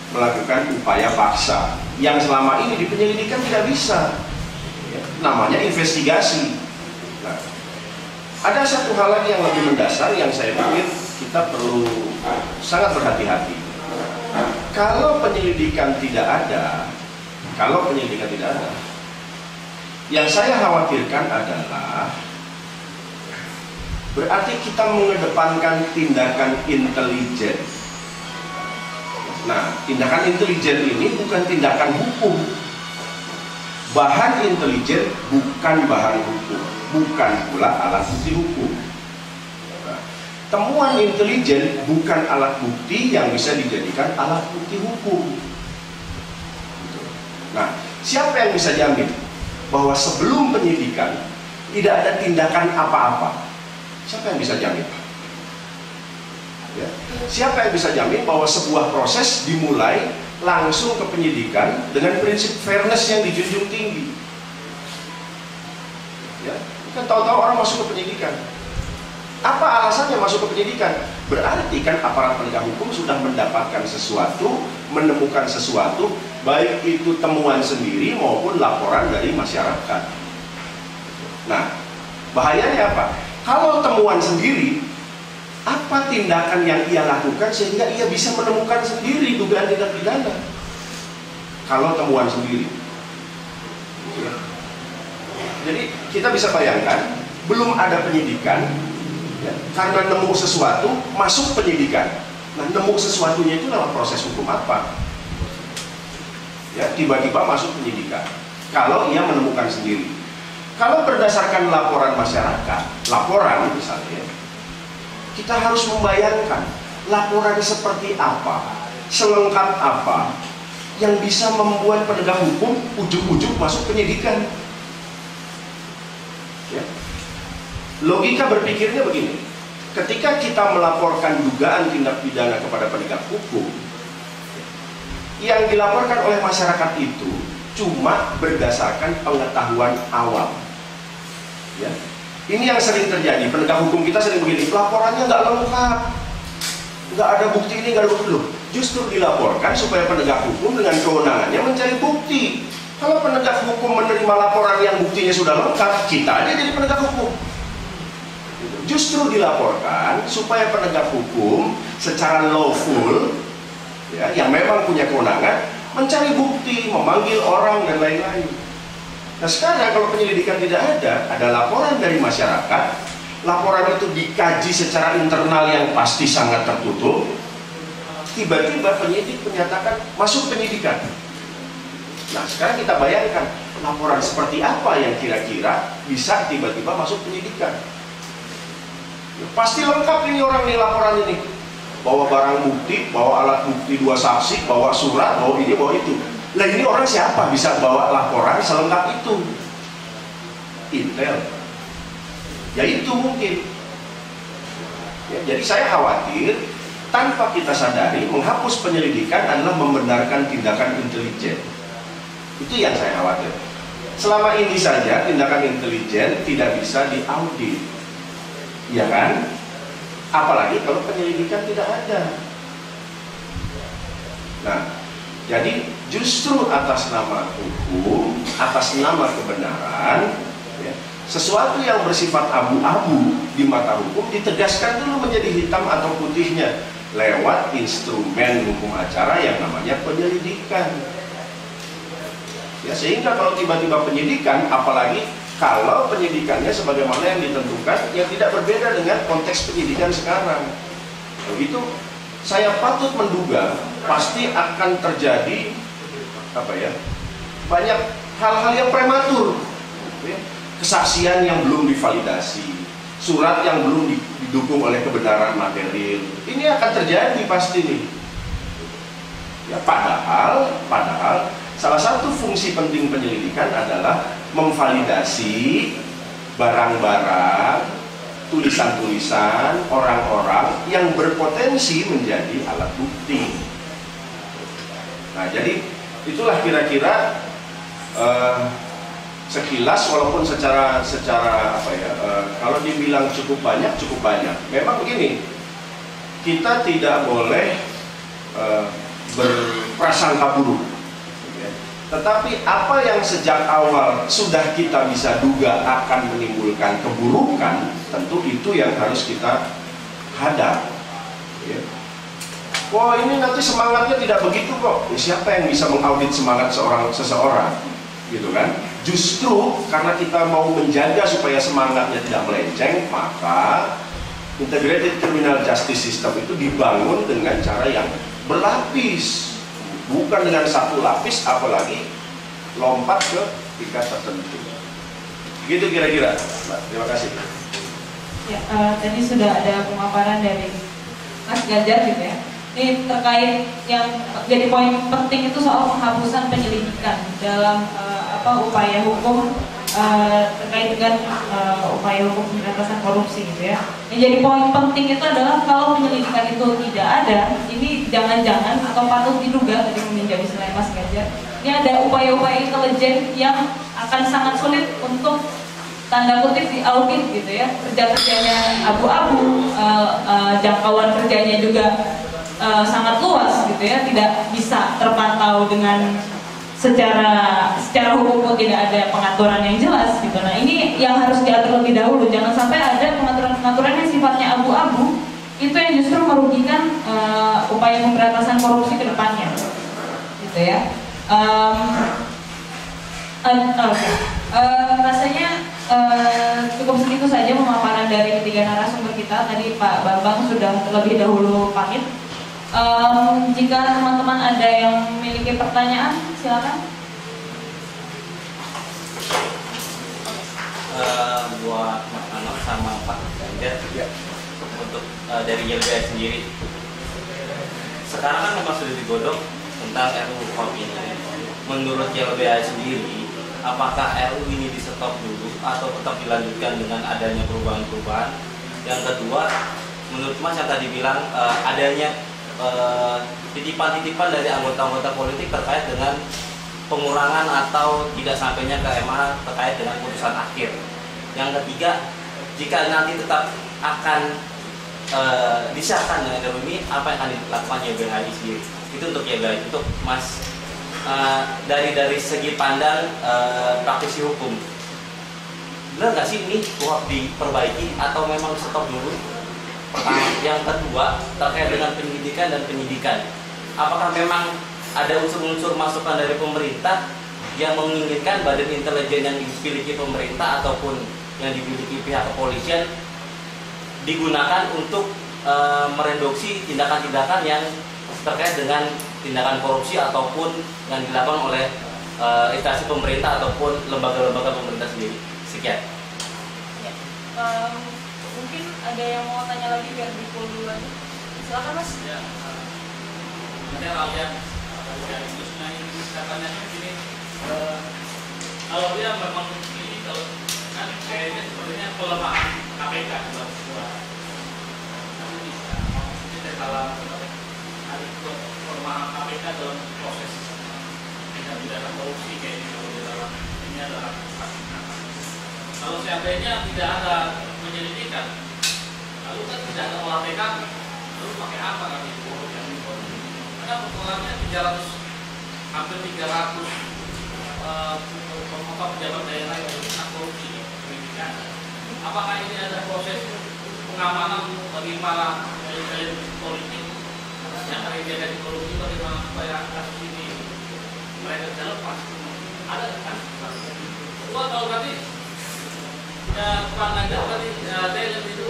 melakukan upaya paksa yang selama ini di penyelidikan tidak bisa. Ya, namanya investigasi. Nah, ada satu hal lagi yang lebih mendasar yang saya pikir kita perlu sangat berhati-hati. Kalau penyelidikan tidak ada, yang saya khawatirkan adalah berarti kita mengedepankan tindakan intelijen. Nah, tindakan intelijen ini bukan tindakan hukum. Bahan intelijen bukan bahan hukum, bukan pula alat bukti hukum. Nah, temuan intelijen bukan alat bukti yang bisa dijadikan alat bukti hukum. Nah, siapa yang bisa jamin bahwa sebelum penyidikan tidak ada tindakan apa-apa? Siapa yang bisa jamin? Ya. Siapa yang bisa jamin bahwa sebuah proses dimulai langsung ke penyidikan dengan prinsip fairness yang dijunjung tinggi? Ya. Kan tahu-tahu orang masuk ke penyidikan. Apa alasannya masuk ke penyidikan? Berarti kan aparat penegak hukum sudah mendapatkan sesuatu, menemukan sesuatu, baik itu temuan sendiri maupun laporan dari masyarakat. Nah, bahayanya apa? Kalau temuan sendiri, apa tindakan yang ia lakukan sehingga ia bisa menemukan sendiri dugaan tindak pidana? Kalau temuan sendiri. Jadi kita bisa bayangkan, belum ada penyidikan, ya, karena nemu sesuatu, masuk penyidikan. Nah, nemu sesuatunya itu dalam proses hukum apa? Ya, tiba-tiba masuk penyidikan. Kalau ia menemukan sendiri. Kalau berdasarkan laporan masyarakat, laporan misalnya, kita harus membayangkan laporan seperti apa, selengkap apa, yang bisa membuat penegak hukum ujung-ujung masuk penyidikan. Ya. Logika berpikirnya begini, ketika kita melaporkan dugaan tindak pidana kepada penegak hukum, yang dilaporkan oleh masyarakat itu cuma berdasarkan pengetahuan awam. Ya. Ini yang sering terjadi, penegak hukum kita sering begini, laporannya nggak lengkap, nggak ada bukti ini, nggak ada bukti loh. Justru dilaporkan supaya penegak hukum dengan kewenangannya mencari bukti. Kalau penegak hukum menerima laporan yang buktinya sudah lengkap, kita aja jadi penegak hukum. Justru dilaporkan supaya penegak hukum secara lawful, ya, yang memang punya kewenangan, mencari bukti, memanggil orang dan lain-lain. Nah sekarang kalau penyelidikan tidak ada laporan dari masyarakat, laporan itu dikaji secara internal yang pasti sangat tertutup, tiba-tiba penyidik menyatakan masuk penyidikan. Nah sekarang kita bayangkan, laporan seperti apa yang kira-kira bisa tiba-tiba masuk penyidikan. Ya, pasti lengkap ini orang nih laporan ini, bawa barang bukti, bawa alat bukti 2 saksi, bawa surat, bawa ini, bawa itu. Lah ini orang siapa bisa bawa laporan selengkap itu? Intel. Ya itu mungkin. Ya, jadi saya khawatir tanpa kita sadari menghapus penyelidikan adalah membenarkan tindakan intelijen. Itu yang saya khawatir. Selama ini saja tindakan intelijen tidak bisa diaudit, ya kan? Apalagi kalau penyelidikan tidak ada. Nah, jadi justru atas nama hukum, atas nama kebenaran, ya, sesuatu yang bersifat abu-abu di mata hukum ditegaskan dulu menjadi hitam atau putihnya lewat instrumen hukum acara yang namanya penyelidikan. Ya, sehingga kalau tiba-tiba penyidikan, apalagi kalau penyidikannya sebagaimana yang ditentukan, yang tidak berbeda dengan konteks penyidikan sekarang, itu saya patut menduga pasti akan terjadi banyak hal-hal yang prematur, kesaksian yang belum divalidasi, surat yang belum didukung oleh kebenaran material. Ini akan terjadi pasti nih. Ya, padahal salah satu fungsi penting penyelidikan adalah memvalidasi barang-barang, tulisan-tulisan orang-orang yang berpotensi menjadi alat bukti. Nah, jadi itulah kira-kira sekilas, walaupun secara kalau dibilang cukup banyak. Memang begini, kita tidak boleh berprasangka buruk. Tetapi apa yang sejak awal sudah kita bisa duga akan menimbulkan keburukan, tentu itu yang harus kita hadap. Ya. Wah, ini nanti semangatnya tidak begitu kok. Ya, siapa yang bisa mengaudit semangat seseorang? Gitu kan? Justru karena kita mau menjaga supaya semangatnya tidak melenceng, maka integrated criminal justice system itu dibangun dengan cara yang berlapis. Bukan dengan satu lapis, apalagi lompat ke tingkat tertentu. Gitu kira-kira. Terima kasih. Ya, tadi sudah ada pemaparan dari Mas Ganjar gitu ya. Ini terkait yang jadi poin penting itu soal penghapusan penyelidikan dalam upaya hukum terkait dengan upaya hukum pemberantasan korupsi gitu ya. Yang jadi poin penting itu adalah kalau penyelidikan itu tidak ada, ini jangan-jangan atau patut diduga tadi menjadi selain Mas Ganjar, ini ada upaya-upaya intelijen yang akan sangat sulit untuk tanda kutip diaudit gitu ya. Kerja-kerjanya abu-abu, jangkauan kerjanya juga sangat luas gitu ya, tidak bisa terpantau dengan secara hukum pun tidak ada pengaturan yang jelas gitu. Nah ini yang harus diatur lebih dahulu, jangan sampai ada pengaturan-pengaturan yang sifatnya abu-abu, itu yang justru merugikan upaya pemberantasan korupsi ke depannya gitu ya. Rasanya cukup segitu saja pemaparan dari ketiga narasumber kita. Tadi Pak Bambang sudah terlebih dahulu pamit. Jika teman-teman ada yang memiliki pertanyaan, silakan. Buat Mas Anwar sama Pak Ganjar untuk dari YLBHI sendiri. Sekarang kan memang sudah digodok tentang RUU KOP ini. Menurut YLBHI sendiri, apakah RUU ini di stop dulu atau tetap dilanjutkan dengan adanya perubahan-perubahan? Yang kedua, menurut Mas yang tadi bilang adanya titipan-titipan dari anggota-anggota politik terkait dengan pengurangan atau tidak sampainya ke MA terkait dengan putusan akhir. Yang ketiga, jika nanti tetap akan disahkan dengan RUU ini, apa yang akan dilakukan YLBHI sendiri? Itu untuk YLBHI, untuk Mas dari segi pandang praktisi hukum, benar nggak sih ini kuhap diperbaiki atau memang stop dulu? Pertama. Yang kedua, terkait dengan penyidikan dan penyidikan, apakah memang ada unsur-unsur masukan dari pemerintah yang menginginkan badan intelijen yang dimiliki pemerintah ataupun yang dimiliki pihak kepolisian digunakan untuk mereduksi tindakan-tindakan yang terkait dengan tindakan korupsi ataupun yang dilakukan oleh instansi pemerintah ataupun lembaga-lembaga pemerintah sendiri. Sekian. Ya. Mungkin ada yang mau tanya lagi biar dipul dulu aja. Silakan Mas. Ya. Saya lihat sekaligus ini katanya begini, kalau dia memang ini kalau kan kayaknya sepertinya pelemahan KPK dalam sebuah ini saya salah ada pelemahan KPK dalam proses tindak pidana korupsi kayak ini kalau di dalam ini adalah kalau seandainya tidak ada penyelidikan, lalu kan tidak ada olah TKP, lalu pakai apa kami yang karena persoalannya 300 hampir 300 pejabat daerah yang terkena korupsi pendidikan. Apakah ini ada proses pengamanan bagi para elit politik yang terlibat korupsi, bagaimana supaya kasus ini mereka tidak lepas? Ada kan? Kedua, kalau tadi Pak Ganjar tadi saya lihat itu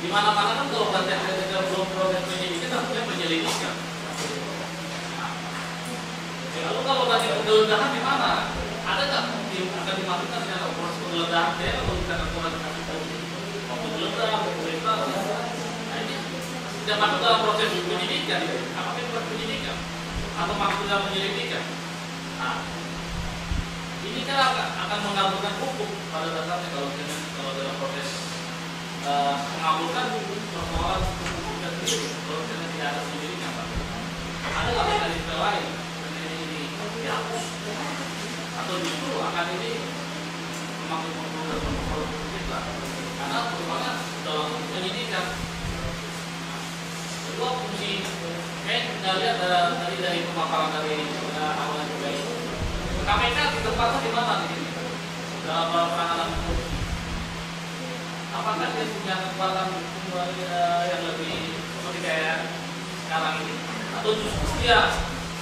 di mana-mana kan kalau Ganjar belum proses penyelidikan, harusnya penyelidikan. Lalu kalau tadi penggeledahan di mana? Ada nggak akan dimasukkan secara proses penggeledahan saya kalau kita lakukan kasus korupsi? Penggeledahan, pemerintah. Nah ini tidak masuk dalam proses penyelidikan. Apakah itu penyidikan atau masuk dalam penyelidikan? Nah, ini kan akan mengabulkan hukum pada dasarnya kalau dalam proses mengabulkan persoalan hukum dan sendiri kalau tidak ada penyelidikan. Ada nggak mekanisme lain? Dihapus atau justru akan ini memakai proses kita karena persoalan dalam penyidikan. Kedua, fungsi kita lihat tadi dari pemaparan dari awal juga itu KPK ditempatkan di mana di sini dalam penanganan korupsi. Apakah dia punya kekuatan yang lebih seperti kayak sekarang ini atau justru dia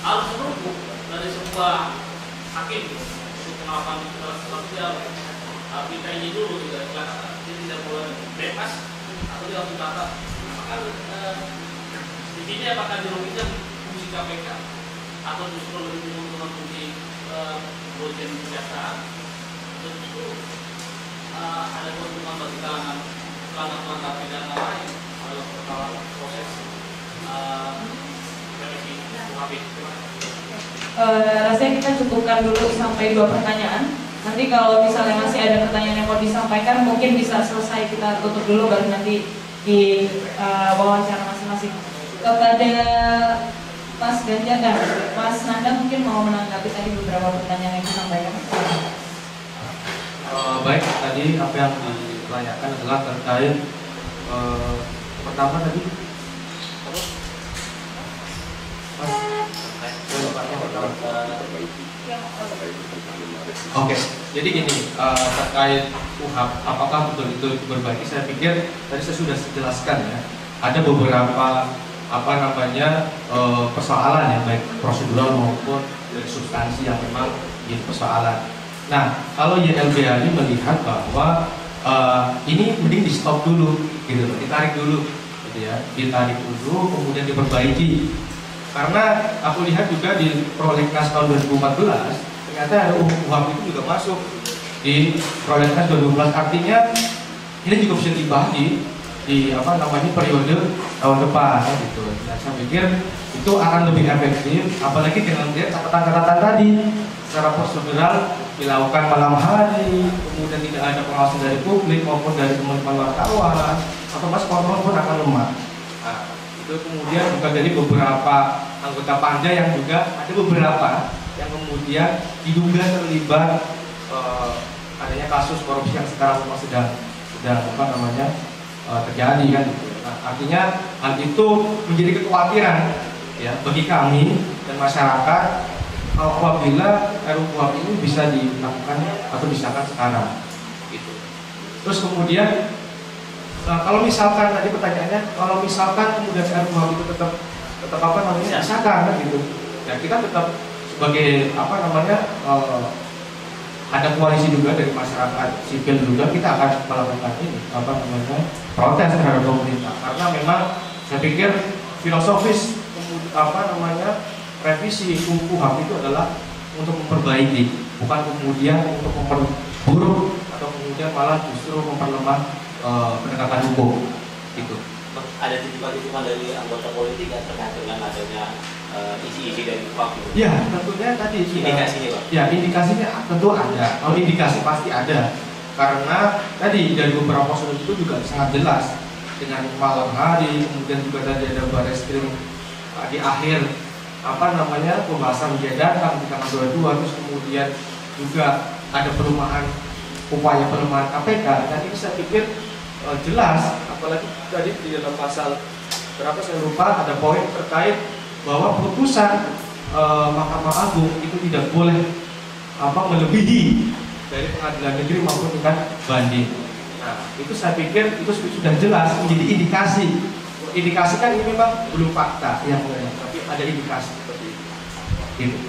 harus menunggu dari sebuah hakim untuk melakukan sosial kita ini dulu juga dia tidak boleh bebas atau dia harus dibatas. Apakah di sini apakah dirugikan fungsi KPK atau justru lebih menguntungkan fungsi kepolisian kejaksaan atau justru ada keuntungan bagi kalangan pelanggar pidana lain dalam proses revisi KUHP. Rasanya kita cukupkan dulu sampai 2 pertanyaan. Nanti kalau misalnya masih ada pertanyaan yang mau disampaikan, mungkin bisa selesai kita tutup dulu baru nanti di wawancara masing-masing. Kepada Mas Ganjar dan Mas Nanda mungkin mau menanggapi tadi beberapa pertanyaan yang disampaikan. Baik, tadi apa yang ditanyakan adalah terkait pertama tadi Oke, jadi gini, terkait KUHP, apakah betul itu diperbaiki? Saya pikir tadi saya sudah jelaskan ya, ada beberapa persoalan ya, baik prosedural maupun dari substansi yang memang jadi persoalan. Nah, kalau YLBHI melihat bahwa ini mending di stop dulu, gitu, ditarik dulu, gitu ya, ditarik dulu, kemudian diperbaiki. Karena aku lihat juga di Prolegnas tahun 2014 ternyata RUU KUHP itu juga masuk di Prolegnas 2012, artinya ini juga bisa dibahas di periode tahun depan gitu. Dan saya pikir itu akan lebih efektif, apalagi dengan melihat catatan-catatan tadi secara prosedural dilakukan malam hari, kemudian tidak ada pengawasan dari publik maupun dari teman-teman wartawan, otomatis kontrol pun akan lemah. Nah, itu kemudian bukan dari beberapa anggota panja yang juga ada beberapa yang kemudian diduga terlibat adanya kasus korupsi yang sekarang memang sedang terjadi kan gitu. Nah, artinya hal itu menjadi kekhawatiran ya bagi kami dan masyarakat apabila RUU KUHP ini bisa dilakukan atau disahkan sekarang gitu. Terus kemudian kalau misalkan tadi pertanyaannya, kalau misalkan kemudian RUU KUHP itu tetap disahkan kan gitu. Ya kita tetap sebagai ada koalisi juga dari masyarakat sipil juga, kita akan melakukan ini protes terhadap pemerintah, karena memang saya pikir filosofis revisi KUHP itu adalah untuk memperbaiki, bukan kemudian untuk memperburuk atau kemudian malah justru memperlemah penegakan hukum gitu. Ada titipan-titipan dari anggota politik yang terkait dengan adanya isi-isi dari KUHP? Ya, tentunya tadi indikasinya, Pak. Ya, indikasinya tentu ada. Kalau indikasi pasti ada. Karena tadi dari beberapa prosedur itu juga sangat jelas dengan malam hari, kemudian juga tadi ada Barreskrim di akhir pembahasan menjadikan di tanggal 22, terus kemudian juga ada upaya pelemahan KPK. Dan ini saya pikir jelas, apalagi tadi di dalam pasal berapa saya lupa, ada poin terkait bahwa putusan Mahkamah Agung itu tidak boleh melebihi dari pengadilan negeri maupun tingkat banding. Nah, itu saya pikir itu sudah jelas menjadi indikasi. Indikasi kan ini memang belum fakta yang benar, tapi ada indikasi seperti itu.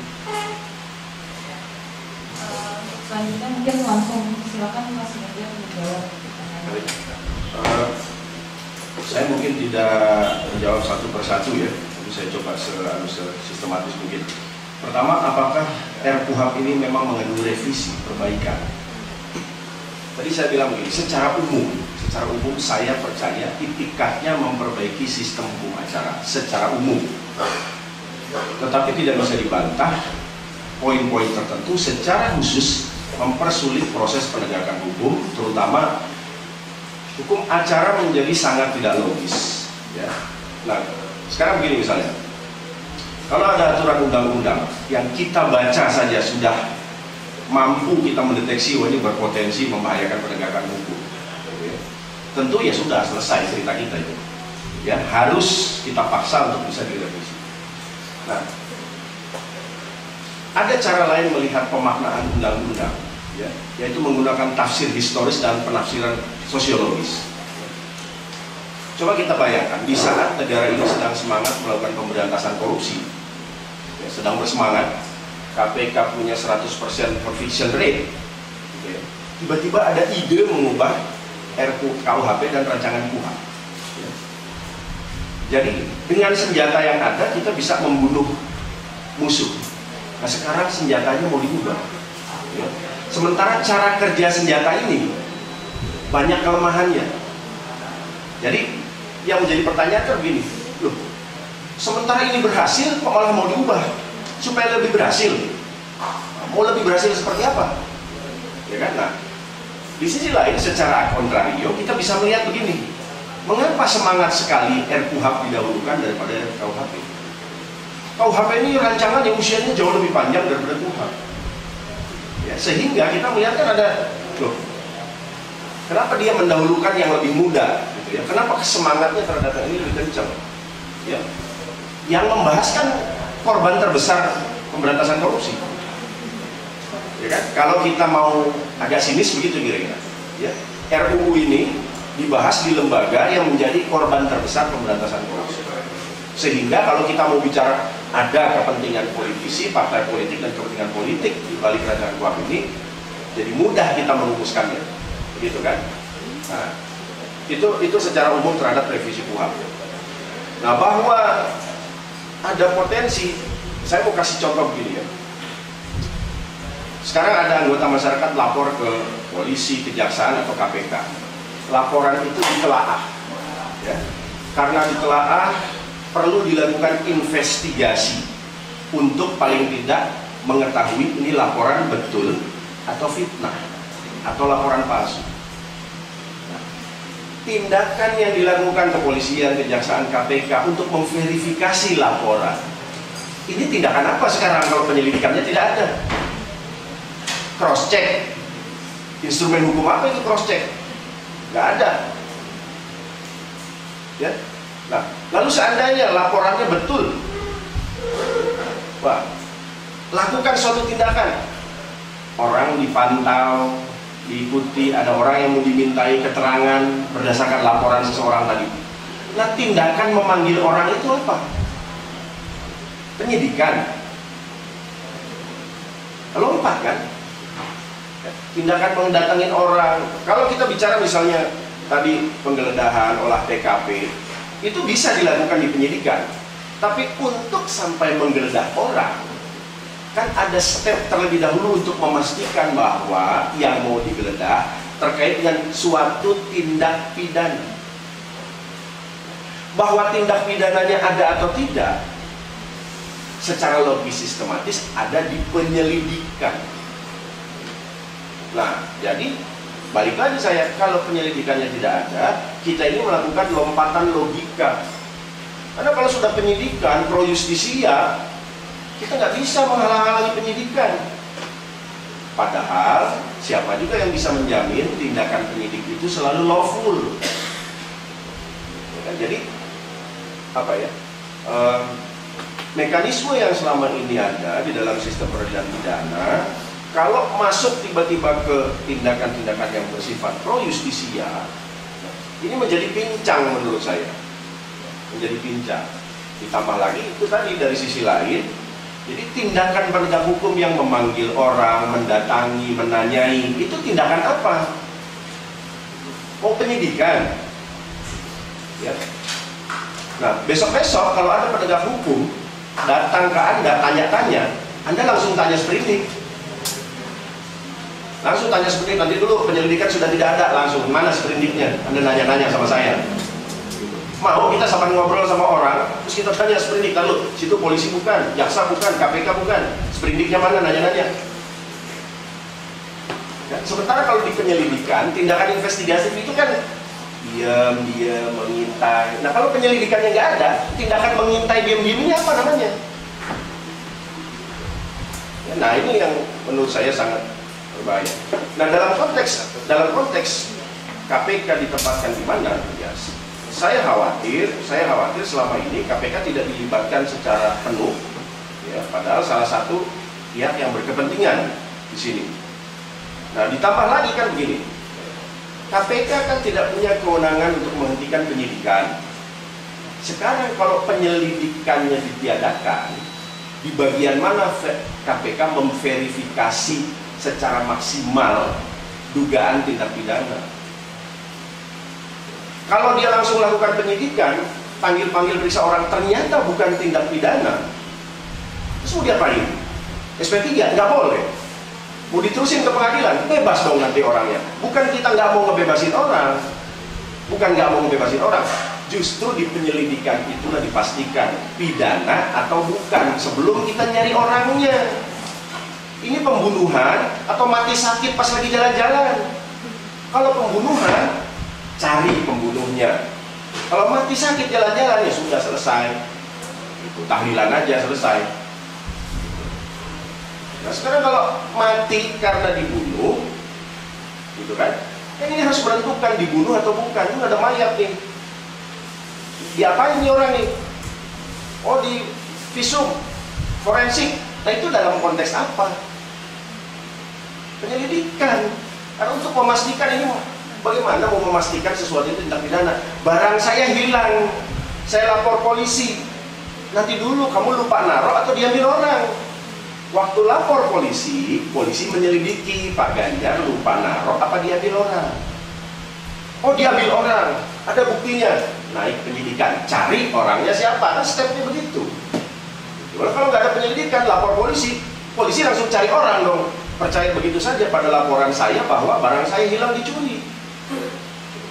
Selanjutnya mungkin langsung silakan Mas Ganjar menjawab. Saya mungkin tidak menjawab satu persatu ya, tapi saya coba sistematis mungkin. Pertama, apakah RKUHP ini memang mengandung revisi, perbaikan? Tadi saya bilang begini, secara umum saya percaya itikadnya memperbaiki sistem hukum acara secara umum. Tetapi tidak bisa dibantah poin-poin tertentu secara khusus mempersulit proses penegakan hukum, terutama hukum acara menjadi sangat tidak logis. Ya. Nah, sekarang begini misalnya, kalau ada aturan undang-undang yang kita baca saja sudah mampu kita mendeteksi ini berpotensi membahayakan penegakan hukum, tentu ya sudah selesai cerita kita itu. Ya, harus kita paksa untuk bisa direvisi. Nah, ada cara lain melihat pemaknaan undang-undang, ya, yaitu menggunakan tafsir historis dan penafsiran sosiologis. Coba kita bayangkan, di saat negara ini sedang semangat melakukan pemberantasan korupsi, ya, sedang bersemangat, KPK punya 100% conviction rate, ya, tiba-tiba ada ide mengubah RKUHP dan rancangan KUHP. Ya. Jadi dengan senjata yang ada kita bisa membunuh musuh. Nah, sekarang senjatanya mau diubah. Ya. Sementara cara kerja senjata ini banyak kelemahannya. Jadi yang menjadi pertanyaan kan begini, loh, sementara ini berhasil kok malah mau diubah supaya lebih berhasil? Mau lebih berhasil seperti apa? Ya kan? Nah, di sisi lain secara kontrario kita bisa melihat begini, mengapa semangat sekali RKUHP didahulukan daripada RKUHP? KUHP ini rancangan yang usianya jauh lebih panjang daripada KUHP. Ya, sehingga kita melihat kan ada, loh, kenapa dia mendahulukan yang lebih muda? Gitu ya? Kenapa semangatnya terhadap ini lebih kencang? Ya. Yang membahas kan korban terbesar pemberantasan korupsi. Ya kan? Kalau kita mau agak sinis begitu kira-kira, ya, RUU ini dibahas di lembaga yang menjadi korban terbesar pemberantasan korupsi. Sehingga kalau kita mau bicara ada kepentingan politisi, partai politik dan kepentingan politik di balik rancangan KUHP ini, jadi mudah kita merumuskannya, begitu kan? Nah, itu secara umum terhadap revisi KUHP. Nah, bahwa ada potensi, saya mau kasih contoh begini ya. Sekarang ada anggota masyarakat lapor ke polisi, kejaksaan atau KPK. Laporan itu ditelaah, ya. Karena ditelaah perlu dilakukan investigasi untuk paling tidak mengetahui ini laporan betul atau fitnah atau laporan palsu. Nah, tindakan yang dilakukan kepolisian, kejaksaan, KPK untuk memverifikasi laporan, ini tindakan apa sekarang kalau penyelidikannya tidak ada? Cross check. Instrumen hukum apa itu cross check? Nggak ada. Ya. Nah, lalu seandainya laporannya betul, wah, lakukan suatu tindakan. Orang dipantau, diikuti, ada orang yang mau dimintai keterangan berdasarkan laporan seseorang tadi. Nah, tindakan memanggil orang itu apa? Penyidikan. Lompat kan? Tindakan mendatangin orang. Kalau kita bicara misalnya tadi penggeledahan, olah TKP, itu bisa dilakukan di penyidikan. Tapi untuk sampai menggeledah orang, kan ada step terlebih dahulu untuk memastikan bahwa yang mau digeledah terkait dengan suatu tindak pidana. Bahwa tindak pidananya ada atau tidak, secara logis sistematis ada di penyelidikan. Nah, jadi balik lagi saya, kalau penyelidikannya tidak ada, kita ini melakukan lompatan logika. Karena kalau sudah penyidikan, pro justisia, kita nggak bisa menghalang-halangi penyidikan. Padahal, siapa juga yang bisa menjamin tindakan penyidik itu selalu lawful. Jadi, apa ya, mekanisme yang selama ini ada di dalam sistem peradilan pidana, kalau masuk tiba-tiba ke tindakan-tindakan yang bersifat pro justisia, ini menjadi pincang menurut saya. Menjadi pincang. Ditambah lagi itu tadi dari sisi lain, jadi tindakan penegak hukum yang memanggil orang, mendatangi, menanyai, itu tindakan apa? Oh, penyidikan. Ya. Nah, besok-besok kalau ada penegak hukum datang ke Anda, tanya-tanya, Anda langsung tanya sprindik. Langsung tanya sprindik, nanti dulu penyelidikan sudah tidak ada, langsung mana sprindiknya? Anda nanya-nanya sama saya. Mau kita sampai ngobrol sama orang, terus kita tanya sprindik, lalu situ polisi bukan, jaksa bukan, KPK bukan, sprindiknya mana, nanya-nanya. Ya, sementara kalau di penyelidikan, tindakan investigatif itu kan diam, mengintai. Nah, kalau penyelidikannya nggak ada, tindakan mengintai diam-diam ini apa namanya? Ya, nah, ini yang menurut saya sangat berbahaya. Nah, dalam konteks KPK ditempatkan di mana? Ya, saya khawatir selama ini KPK tidak dilibatkan secara penuh, ya, padahal salah satu pihak yang berkepentingan di sini. Nah, ditambah lagi kan begini, KPK kan tidak punya kewenangan untuk menghentikan penyidikan. Sekarang kalau penyelidikannya ditiadakan, di bagian mana KPK memverifikasi secara maksimal dugaan tindak pidana? Kalau dia langsung melakukan penyidikan, panggil-panggil periksa orang, ternyata bukan tindak pidana, terus mau diapain? SP3 nggak boleh. Mau diterusin ke pengadilan, bebas dong nanti orangnya. Bukan kita nggak mau ngebebasin orang, justru di penyelidikan itulah dipastikan pidana atau bukan sebelum kita nyari orangnya. Ini pembunuhan atau mati sakit pas lagi jalan-jalan. Kalau pembunuhan, cari pembunuhnya. Kalau mati sakit jalan-jalan, ya sudah selesai. Itu tahlilan aja selesai. Nah, sekarang kalau mati karena dibunuh, gitu kan? Ini harus menentukan dibunuh atau bukan. Itu ada mayat nih. Diapain nih orang nih? Oh, di visum forensik. Nah itu dalam konteks apa? Penyelidikan. Karena untuk memastikan ini, bagaimana mau memastikan sesuatu itu tindak pidana? Barang saya hilang, saya lapor polisi. Nanti dulu kamu lupa naruh atau diambil orang. Waktu lapor polisi, polisi menyelidiki, Pak Ganjar lupa naruh apa diambil orang. Oh diambil orang, ada buktinya. Naik penyidikan, cari orangnya siapa, kan stepnya begitu. Kalau nggak ada penyelidikan, lapor polisi, polisi langsung cari orang dong. Percaya begitu saja pada laporan saya bahwa barang saya hilang dicuri.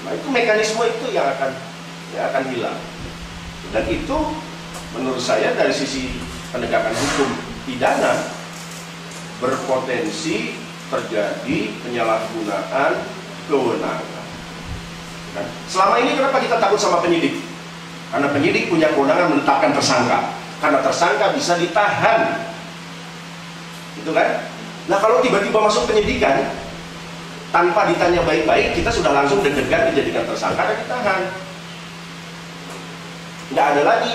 Nah itu mekanisme itu yang akan hilang. Dan itu menurut saya dari sisi penegakan hukum pidana berpotensi terjadi penyalahgunaan kewenangan. Kan? Selama ini kenapa kita takut sama penyidik? Karena penyidik punya kewenangan menetapkan tersangka. Karena tersangka bisa ditahan. Itu kan? Nah kalau tiba-tiba masuk penyidikan tanpa ditanya baik-baik, kita sudah langsung deg-degan dijadikan tersangka dan ditahan. Nggak ada lagi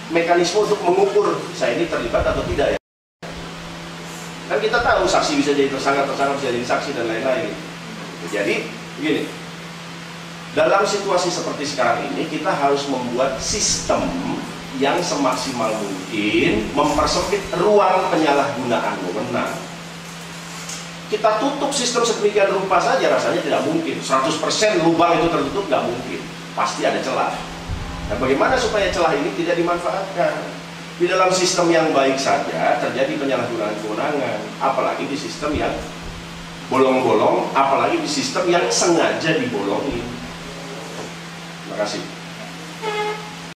mekanisme untuk mengukur saya ini terlibat atau tidak ya. Kan kita tahu saksi bisa jadi tersangka bisa jadi saksi dan lain-lain. Jadi begini, dalam situasi seperti sekarang ini kita harus membuat sistem yang semaksimal mungkin mempersempit ruang penyalahgunaan wewenang. Kita tutup sistem sedemikian rupa saja rasanya tidak mungkin. 100% lubang itu tertutup nggak mungkin. Pasti ada celah. Nah, bagaimana supaya celah ini tidak dimanfaatkan? Di dalam sistem yang baik saja terjadi penyalahgunaan kewenangan, apalagi di sistem yang bolong-bolong, apalagi di sistem yang sengaja dibolongin. Terima kasih.